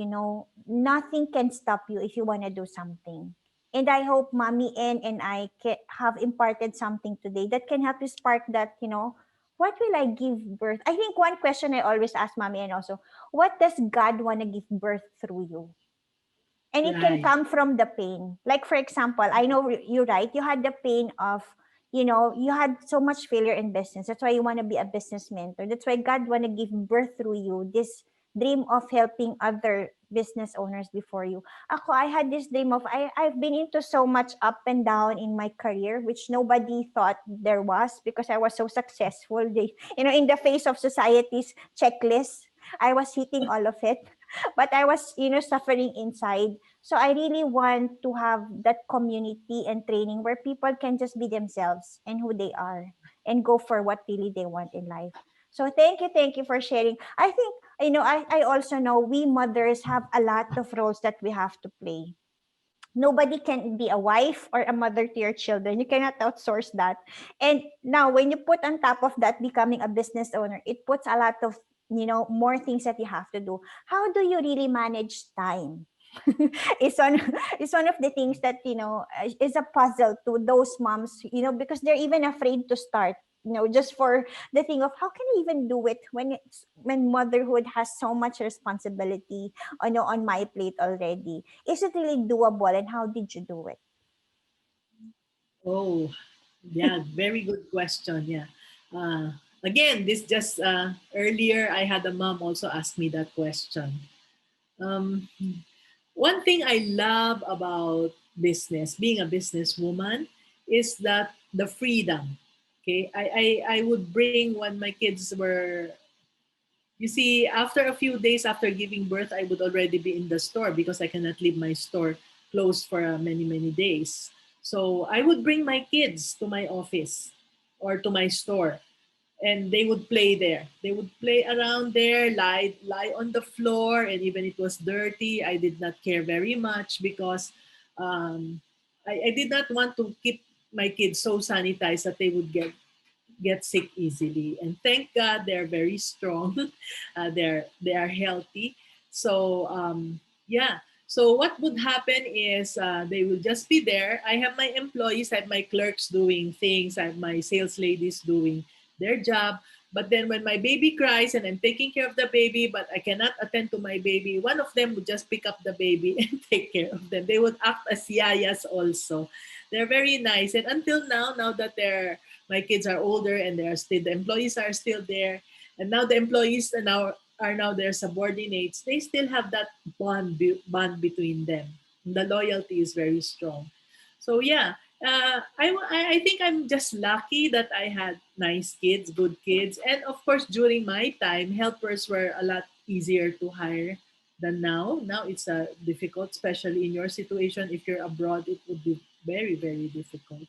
nothing can stop you if you want to do something. And I hope Mommy N and I have imparted something today that can help you spark that, what will I give birth? I think one question I always ask Mommy N also, what does God want to give birth through you? And it can Right. come from the pain. Like, for example, I know you're right. You had the pain of, you had so much failure in business. That's why you want to be a business mentor. That's why God want to give birth through you, this dream of helping other business owners before you. Ako, I had this dream of, I've been into so much up and down in my career, which nobody thought there was because I was so successful. In the face of society's checklist, I was hitting all of it. But I was, suffering inside. So I really want to have that community and training where people can just be themselves and who they are and go for what really they want in life. So thank you for sharing. I think, I also know we mothers have a lot of roles that we have to play. Nobody can be a wife or a mother to your children. You cannot outsource that. And now when you put on top of that becoming a business owner, it puts a lot of, more things that you have to do. How do you really manage time? is one is one of the things that is a puzzle to those moms, because they're even afraid to start, just for the thing of how can I even do it when motherhood has so much responsibility on my plate already. Is it really doable, and how did you do it? Oh, yeah, very good question. Yeah. Uh, Again, this just earlier, I had a mom also ask me that question. Um, One thing I love about business, being a businesswoman, is that the freedom. Okay, I would bring when my kids were, you see, after a few days after giving birth, I would already be in the store because I cannot leave my store closed for many, many days. So I would bring my kids to my office or to my store, and they would play there. They would play around there, lie on the floor, and even it was dirty, I did not care very much because um, I did not want to keep my kids so sanitized that they would get sick easily. And thank God they're very strong. They are healthy. So yeah. So what would happen is they will just be there. I have my employees, I have my clerks doing things, I have my sales ladies doing their job. But then when my baby cries and I'm taking care of the baby, but I cannot attend to my baby, one of them would just pick up the baby and take care of them. They would act as yayas also. They're very nice. And until now that my kids are older and they are still, the employees are still there, and now the employees are now their subordinates, they still have that bond between them. The loyalty is very strong. So yeah, I think I'm just lucky that I had nice kids, good kids. And of course, during my time, helpers were a lot easier to hire than now. Now it's difficult, especially in your situation. If you're abroad, it would be very, very difficult.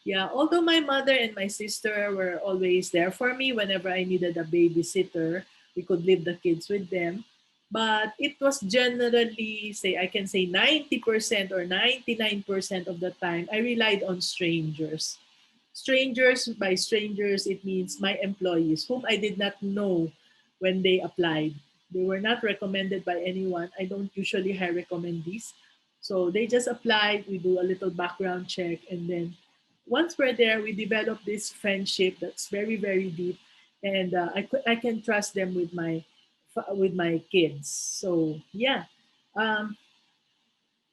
Yeah, although my mother and my sister were always there for me whenever I needed a babysitter, we could leave the kids with them. But it was generally, say, I can say 90% or 99% of the time, I relied on strangers. Strangers, by strangers, it means my employees, whom I did not know when they applied. They were not recommended by anyone. I don't usually hire recommendees. So they just applied, we do a little background check, and then once we're there, we develop this friendship that's very, very deep. And I can trust them with my kids. So yeah, um,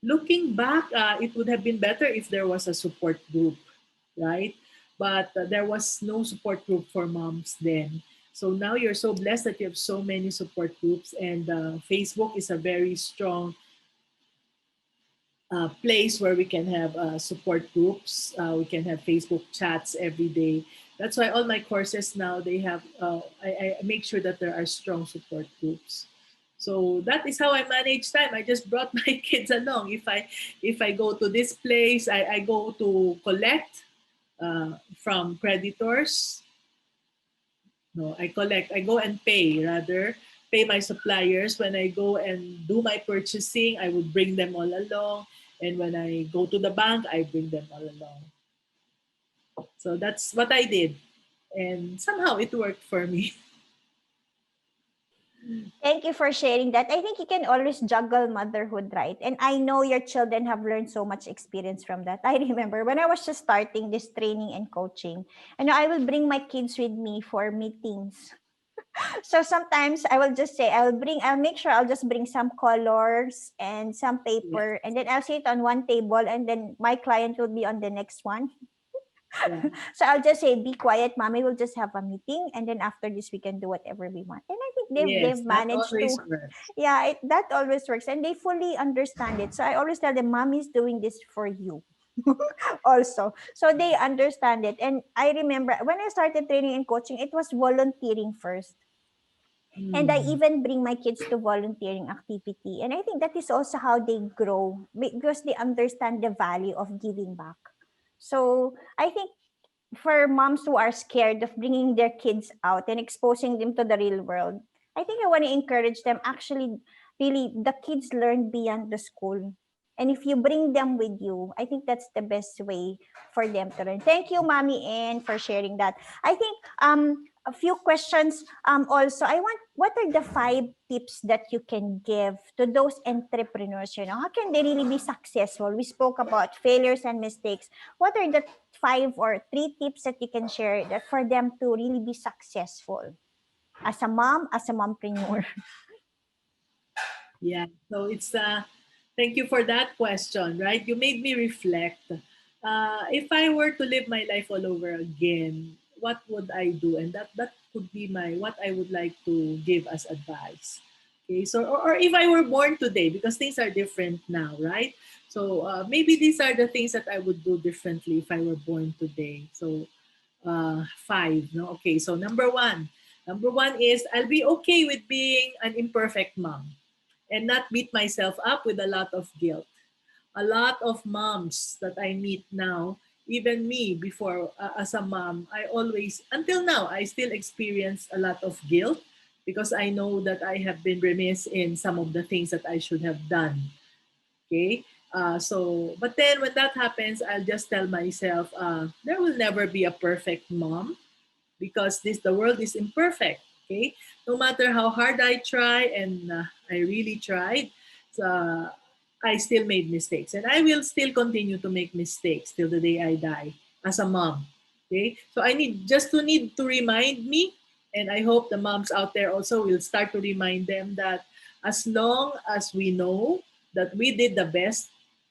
looking back, it would have been better if there was a support group, right? But there was no support group for moms then. So now you're so blessed that you have so many support groups, and Facebook is a very strong place where we can have support groups. We can have Facebook chats every day. That's why all my courses now, they have, I make sure that there are strong support groups. So that is how I manage time. I just brought my kids along. If I go to this place, I go to collect from creditors. No, I collect. I go and pay, rather pay my suppliers. When I go and do my purchasing, I would bring them all along. And when I go to the bank, I bring them all along. So that's what I did. And somehow it worked for me. Thank you for sharing that. I think you can always juggle motherhood, right? And I know your children have learned so much experience from that. I remember when I was just starting this training and coaching, and I will bring my kids with me for meetings. So sometimes I will just say, I'll make sure I'll just bring some colors and some Yes. paper, and then I'll sit on one table, and then my client will be on the next one. Yeah. So I'll just say, be quiet, mommy. We'll just have a meeting, and then after this, we can do whatever we want. And I think Yes, they've that managed to, always works. yeah, that always works, and they fully understand it. So I always tell them, mommy's doing this for you, also, so they understand it. And I remember when I started training and coaching, it was volunteering first. And I Mm. even bring my kids to volunteering activity. And I think that is also how they grow because they understand the value of giving back. So I think for moms who are scared of bringing their kids out and exposing them to the real world, I think I want to encourage them. Actually, really, the kids learn beyond the school. And if you bring them with you, I think that's the best way for them to learn. Thank you, Mommy Ann, for sharing that. I think a few questions also. I want, what are the 5 tips that you can give to those entrepreneurs? How can they really be successful? We spoke about failures and mistakes. What are the 5 or 3 tips that you can share that for them to really be successful as a mom, as a mompreneur? Yeah. So it's thank you for that question, right? You made me reflect. If I were to live my life all over again, what would I do? And that could be my what I would like to give as advice. Okay, so or if I were born today, because things are different now, right? So maybe these are the things that I would do differently if I were born today. So 5, no? Okay, so number one is I'll be okay with being an imperfect mom and not beat myself up with a lot of guilt. A lot of moms that I meet now, even me before as a mom, I always, until now, I still experience a lot of guilt because I know that I have been remiss in some of the things that I should have done. Okay. But then when that happens, I'll just tell myself, there will never be a perfect mom because the world is imperfect. Okay, no matter how hard I try, and I really tried, uh, I still made mistakes, and I will still continue to make mistakes till the day I die as a mom. Okay, so I need to remind me, and I hope the moms out there also will start to remind them that as long as we know that we did the best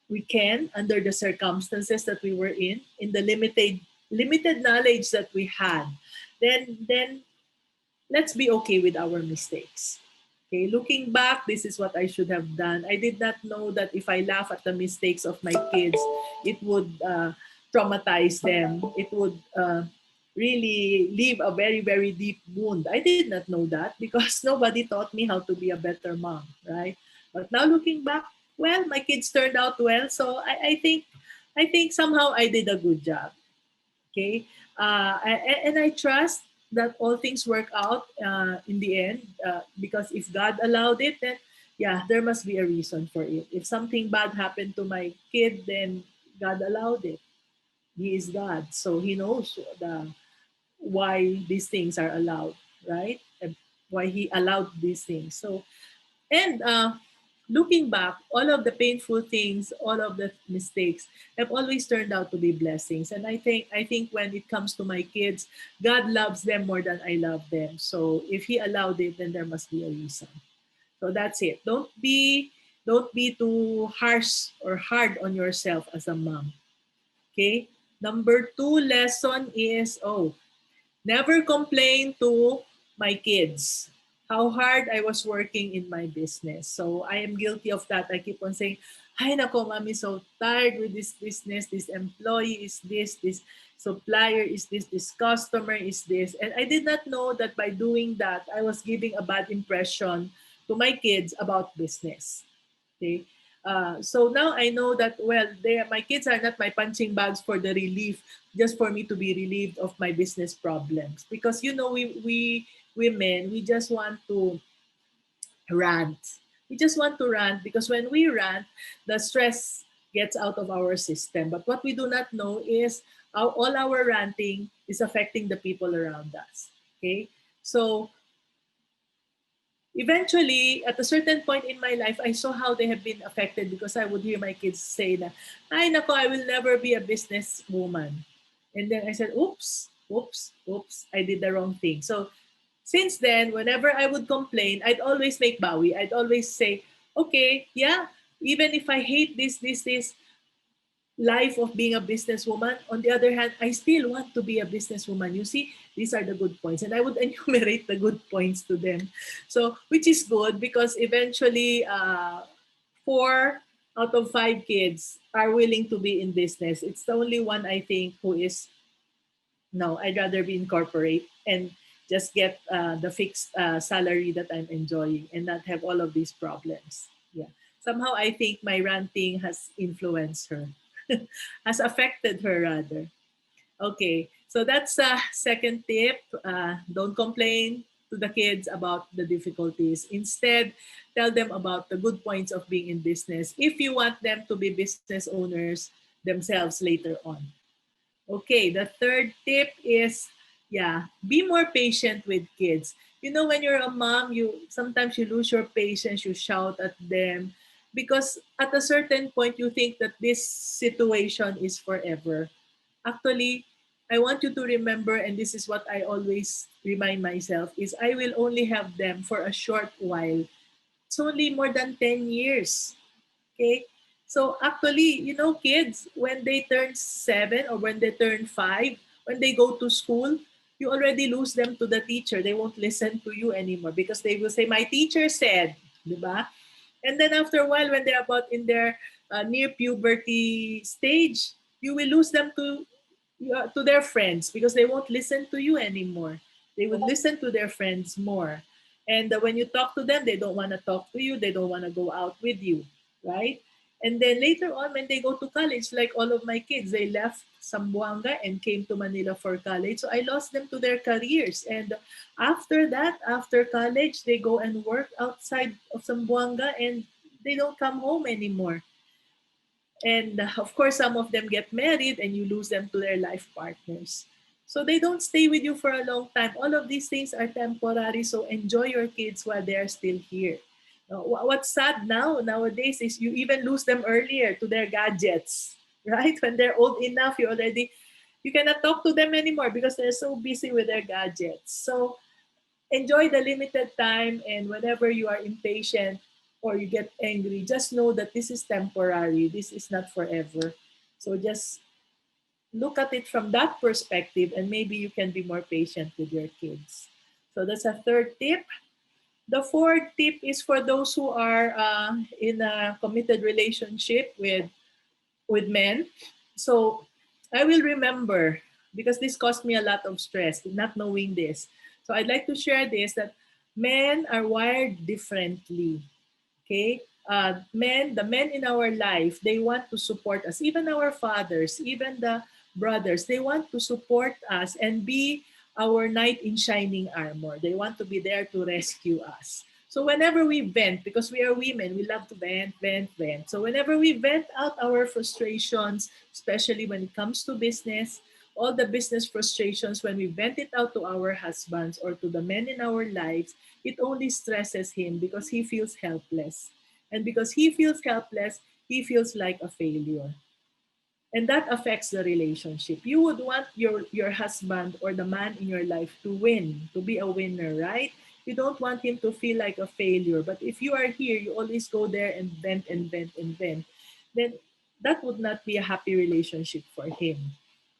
we can under the circumstances that we were in the limited knowledge that we had, then let's be okay with our mistakes. Okay, looking back, this is what I should have done. I did not know that if I laugh at the mistakes of my kids, it would traumatize them. It would really leave a very, very deep wound. I did not know that because nobody taught me how to be a better mom, right? But now looking back, well, my kids turned out well, so I think somehow I did a good job. Okay, and I trust that all things work out in the end because if God allowed it, then yeah, there must be a reason for it. If something bad happened to my kid, then God allowed it. He is God, so He knows why these things are allowed, right? And why He allowed these things. So and looking back, all of the painful things, all of the mistakes have always turned out to be blessings. And I think when it comes to my kids, God loves them more than I love them. So if He allowed it, then there must be a reason. So that's it. Don't be too harsh or hard on yourself as a mom. Okay. Number 2 lesson is never complain to my kids. how hard I was working in my business. So I am guilty of that. I keep on saying, "Ay nako, mommy, so tired with this business. This employee is this supplier is this customer is this." And I did not know that by doing that, I was giving a bad impression to my kids about business. Okay. So now I know that, well, my kids are not my punching bags for the relief, just for me to be relieved of my business problems. Because we women, we just want to rant. We just want to rant because when we rant, the stress gets out of our system. But what we do not know is all our ranting is affecting the people around us. Okay, so eventually, at a certain point in my life, I saw how they have been affected because I would hear my kids say that, "Ay, nako, I will never be a businesswoman." And then I said, oops, oops, oops, I did the wrong thing. So since then, whenever I would complain, I'd always make bawi. I'd always say, okay, yeah, even if I hate this, life of being a businesswoman. On the other hand, I still want to be a businesswoman. You see, these are the good points. And I would enumerate the good points to them. So, which is good because eventually, 4 out of 5 kids are willing to be in business. It's the only one, I think, who is, no, I'd rather be in corporate and just get the fixed salary that I'm enjoying and not have all of these problems. Yeah. Somehow I think my ranting has influenced her, has affected her rather. Okay. So that's a second tip. Don't complain to the kids about the difficulties. Instead, tell them about the good points of being in business if you want them to be business owners themselves later on. Okay, the third tip is, yeah, be more patient with kids. You know, when you're a mom, you sometimes you lose your patience, you shout at them because at a certain point you think that this situation is forever. Actually, I want you to remember, and this is what I always remind myself, is I will only have them for a short while. It's only more than 10 years. Okay? So actually, kids, when they turn 7 or when they turn 5, when they go to school, you already lose them to the teacher. They won't listen to you anymore because they will say, my teacher said, di ba? And then after a while, when they're about in their near puberty stage, you will lose them to their friends because they won't listen to you anymore. They would listen to their friends more. And when you talk to them, they don't want to talk to you. They don't want to go out with you, right? And then later on, when they go to college, like all of my kids, they left Zamboanga and came to Manila for college. So I lost them to their careers. And after that, after college, they go and work outside of Zamboanga and they don't come home anymore. And of course, some of them get married and you lose them to their life partners. So they don't stay with you for a long time. All of these things are temporary. So enjoy your kids while they're still here. What's sad nowadays is you even lose them earlier to their gadgets, right? When they're old enough, you cannot talk to them anymore because they're so busy with their gadgets. So enjoy the limited time, and whenever you are impatient or you get angry, just know that this is temporary. This is not forever. So just look at it from that perspective and maybe you can be more patient with your kids. So that's a third tip. The fourth tip is for those who are in a committed relationship with men. So I will remember because this caused me a lot of stress, not knowing this. So I'd like to share this that men are wired differently. Okay? The men in our life, they want to support us. Even our fathers, even the brothers, they want to support us and be our knight in shining armor. They want to be there to rescue us. So whenever we vent, because we are women, we love to vent, vent, vent. So whenever we vent out our frustrations, especially when it comes to business, all the business frustrations, when we vent it out to our husbands or to the men in our lives, it only stresses him because he feels helpless. And because he feels helpless, he feels like a failure. And that affects the relationship. You would want your husband or the man in your life to win, to be a winner, right? You don't want him to feel like a failure. But if you are here, you always go there and vent and vent and vent, then that would not be a happy relationship for him.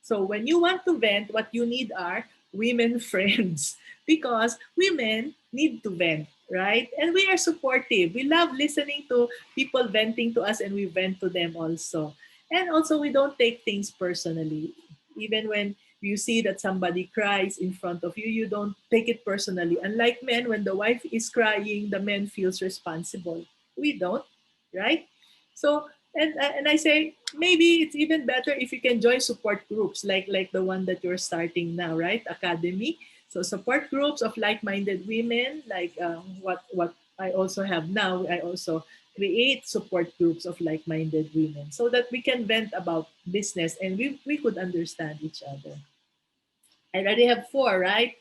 So when you want to vent, what you need are women friends because women need to vent, right? And we are supportive. We love listening to people venting to us, and we vent to them also. And also, we don't take things personally. Even when you see that somebody cries in front of you, you don't take it personally. Unlike men, when the wife is crying, the man feels responsible. We don't, right? So, and I say maybe it's even better if you can join support groups like the one that you're starting now, right? Academy. So support groups of like-minded women, like what I also have now. I also create support groups of like-minded women so that we can vent about business and we could understand each other. I already have four, right?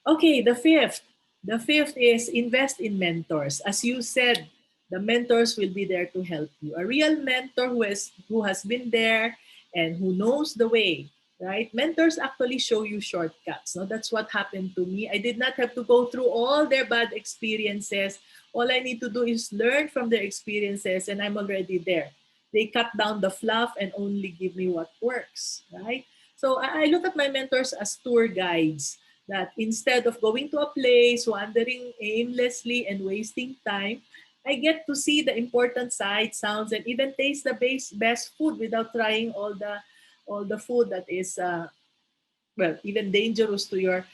Okay, the fifth. The fifth is invest in mentors. As you said, the mentors will be there to help you. A real mentor who has been there and who knows the way, right? Mentors actually show you shortcuts. No, that's what happened to me. I did not have to go through all their bad experiences. All I need to do is learn from their experiences, and I'm already there. They cut down the fluff and only give me what works, right? So I look at my mentors as tour guides that instead of going to a place, wandering aimlessly and wasting time, I get to see the important sights, sounds, and even taste the best food without trying all the food that is well even dangerous to your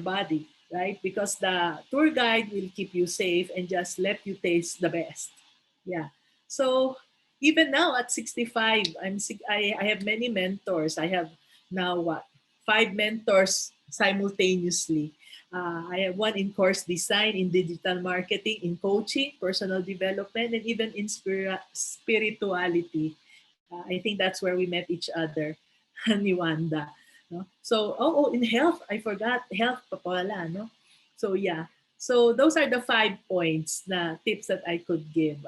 body, right? Because the tour guide will keep you safe and just let you taste the best. Yeah. So even now at 65, I have many mentors. I have now what, five mentors simultaneously. I have one in course design, in digital marketing, in coaching, personal development, and even in spirituality. I think that's where we met each other, ni Wanda. No? So, in health, I forgot health pa pala, no? So, yeah. So, those are the 5 points na tips that I could give.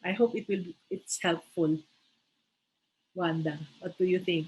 I hope it's helpful, Wanda. What do you think?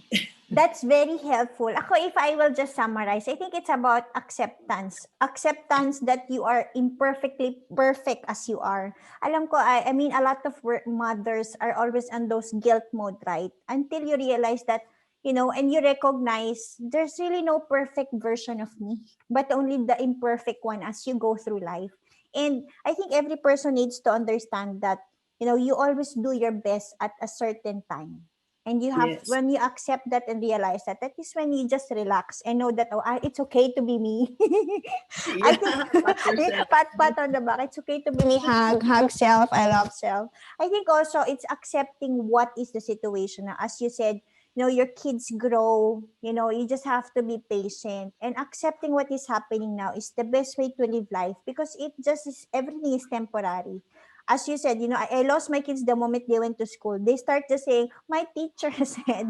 That's very helpful. Ako, if I will just summarize, I think it's about acceptance. Acceptance that you are imperfectly perfect as you are. Alam ko, I mean, a lot of mothers are always on those guilt mode, right? Until you realize that, and you recognize there's really no perfect version of me, but only the imperfect one as you go through life. And I think every person needs to understand that, you always do your best at a certain time, and you have, Yes. when you accept that and realize that, that is when you just relax and know that, it's okay to be me. I Yeah, think pat yourself. pat on the back. It's okay to be me. Hug self. I love self. I think also it's accepting what is the situation. Now, as you said, your kids grow. You just have to be patient, and accepting what is happening now is the best way to live life, because it just is, everything is temporary. As you said, I lost my kids the moment they went to school. They start just saying, my teacher said.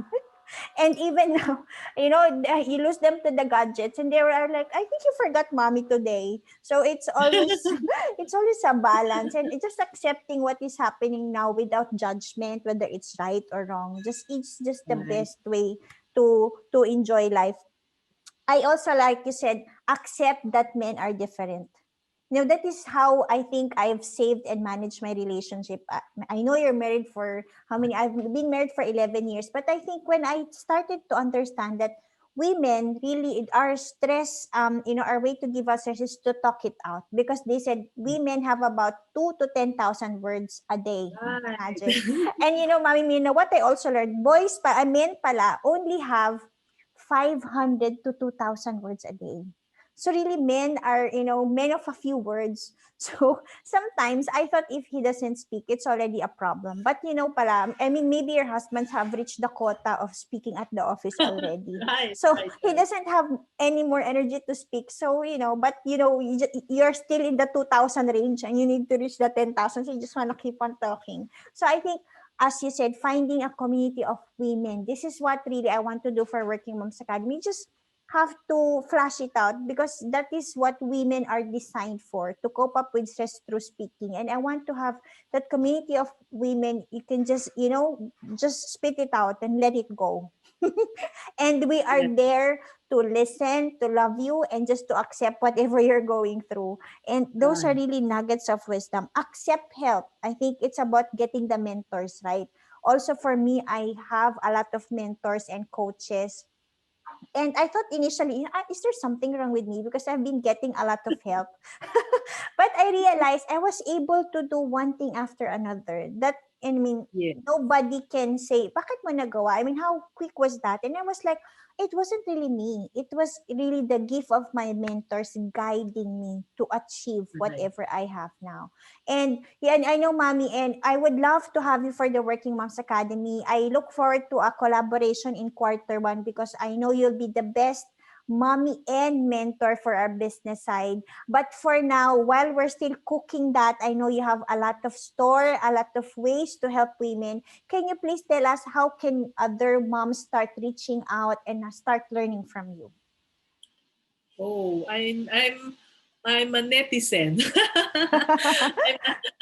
And even now, you lose them to the gadgets, and they are like, I think you forgot mommy today. So it's always, it's always a balance, and it's just accepting what is happening now without judgment, whether it's right or wrong. It's just the Right. best way to enjoy life. I also, like you said, accept that men are different. That is how I think I've saved and managed my relationship. I know you're married for how many? I've been married for 11 years, but I think when I started to understand that women really, our stress, our way to give us stress is to talk it out, because they said women have about 2 to 10,000 words a day. Right. Imagine. And Mami Mina, what I also learned, men pala only have 500 to 2,000 words a day. So really, men are, men of a few words. So sometimes I thought if he doesn't speak, it's already a problem. But pala, I mean, maybe your husbands have reached the quota of speaking at the office already. Right, So right, he right. doesn't have any more energy to speak. So, but you're still in the 2,000 range, and you need to reach the 10,000. So you just want to keep on talking. So I think, as you said, finding a community of women. This is what really I want to do for Working Moms Academy. Just have to flash it out, because that is what women are designed for, to cope up with stress through speaking. And I want to have that community of women. You can just, just spit it out and let it go. And we are Yes. there to listen, to love you, and just to accept whatever you're going through. And those are Right. really nuggets of wisdom. Accept help. I think it's about getting the mentors, right? Also, for me, I have a lot of mentors and coaches And I thought initially, is there something wrong with me? Because I've been getting a lot of help. But I realized I was able to do one thing after another. That, I mean, Yeah. nobody can say, bakit mo nagawa? I mean, how quick was that? And I was like, it wasn't really me. It was really the gift of my mentors guiding me to achieve Right. whatever I have now. And yeah, and I know, Mommy, and I would love to have you for the Working Moms Academy. I look forward to a collaboration in quarter 1 because I know you'll be the best mommy and mentor for our business side. But for now, while we're still cooking that, I know you have a lot of store, a lot of ways to help women. Can you please tell us how can other moms start reaching out and start learning from you? Oh, I'm a netizen.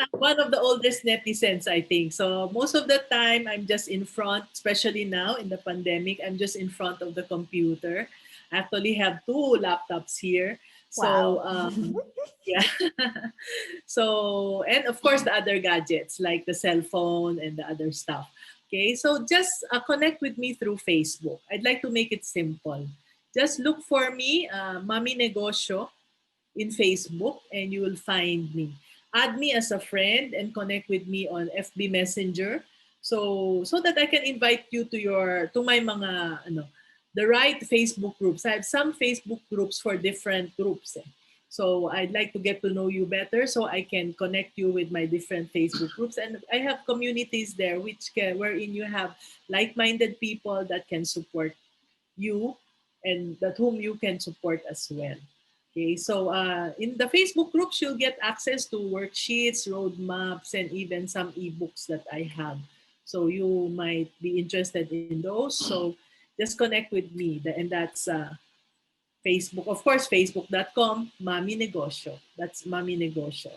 I'm one of the oldest netizens, I think. So most of the time, I'm just in front, especially now in the pandemic. I'm just in front of the computer. I actually have 2 laptops here. So Wow. yeah. So, and of course the other gadgets like the cell phone and the other stuff. Okay, so just connect with me through Facebook. I'd like to make it simple. Just look for me, Mami Negosyo, in Facebook, and you will find me. Add me as a friend and connect with me on FB Messenger, so that I can invite you to my mga the right Facebook groups. I have some Facebook groups for different groups. So I'd like to get to know you better so I can connect you with my different Facebook groups. And I have communities there wherein you have like-minded people that can support you and that whom you can support as well. Okay, so in the Facebook groups, you'll get access to worksheets, roadmaps, and even some ebooks that I have. So you might be interested in those. So just connect with me, and that's Facebook. Of course, facebook.com, Mami Negosyo. That's Mami Negosyo,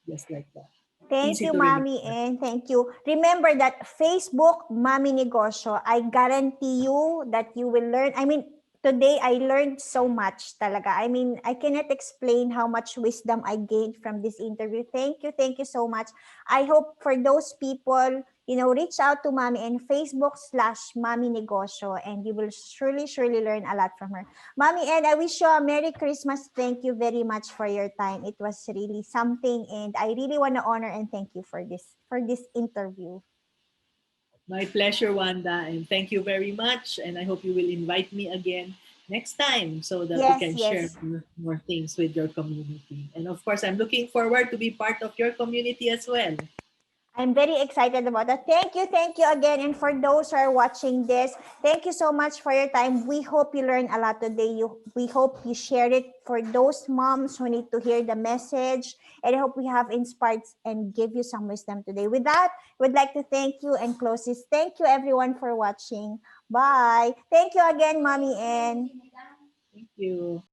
just like that. Thank Easy you, to remember. Mommy, and thank you. Remember that Facebook, Mommy Negosyo, I guarantee you that you will learn. I mean, today I learned so much talaga. I mean, I cannot explain how much wisdom I gained from this interview. Thank you so much. I hope for those people, reach out to Mommy and Facebook/Mommy Negosyo, and you will surely learn a lot from her. Mommy, and I wish you a Merry Christmas. Thank you very much for your time. It was really something, and I really want to honor and thank you for this interview. My pleasure, Wanda, and thank you very much. And I hope you will invite me again next time so that we Yes, can share yes. more things with your community. And of course, I'm looking forward to be part of your community as well. I'm very excited about that. Thank you again. And for those who are watching this, thank you so much for your time. We hope you learned a lot today. We hope you shared it for those moms who need to hear the message. And I hope we have inspired and give you some wisdom today. With that, we'd like to thank you and close this. Thank you everyone for watching. Bye. Thank you again, Mommy Ann. Thank you.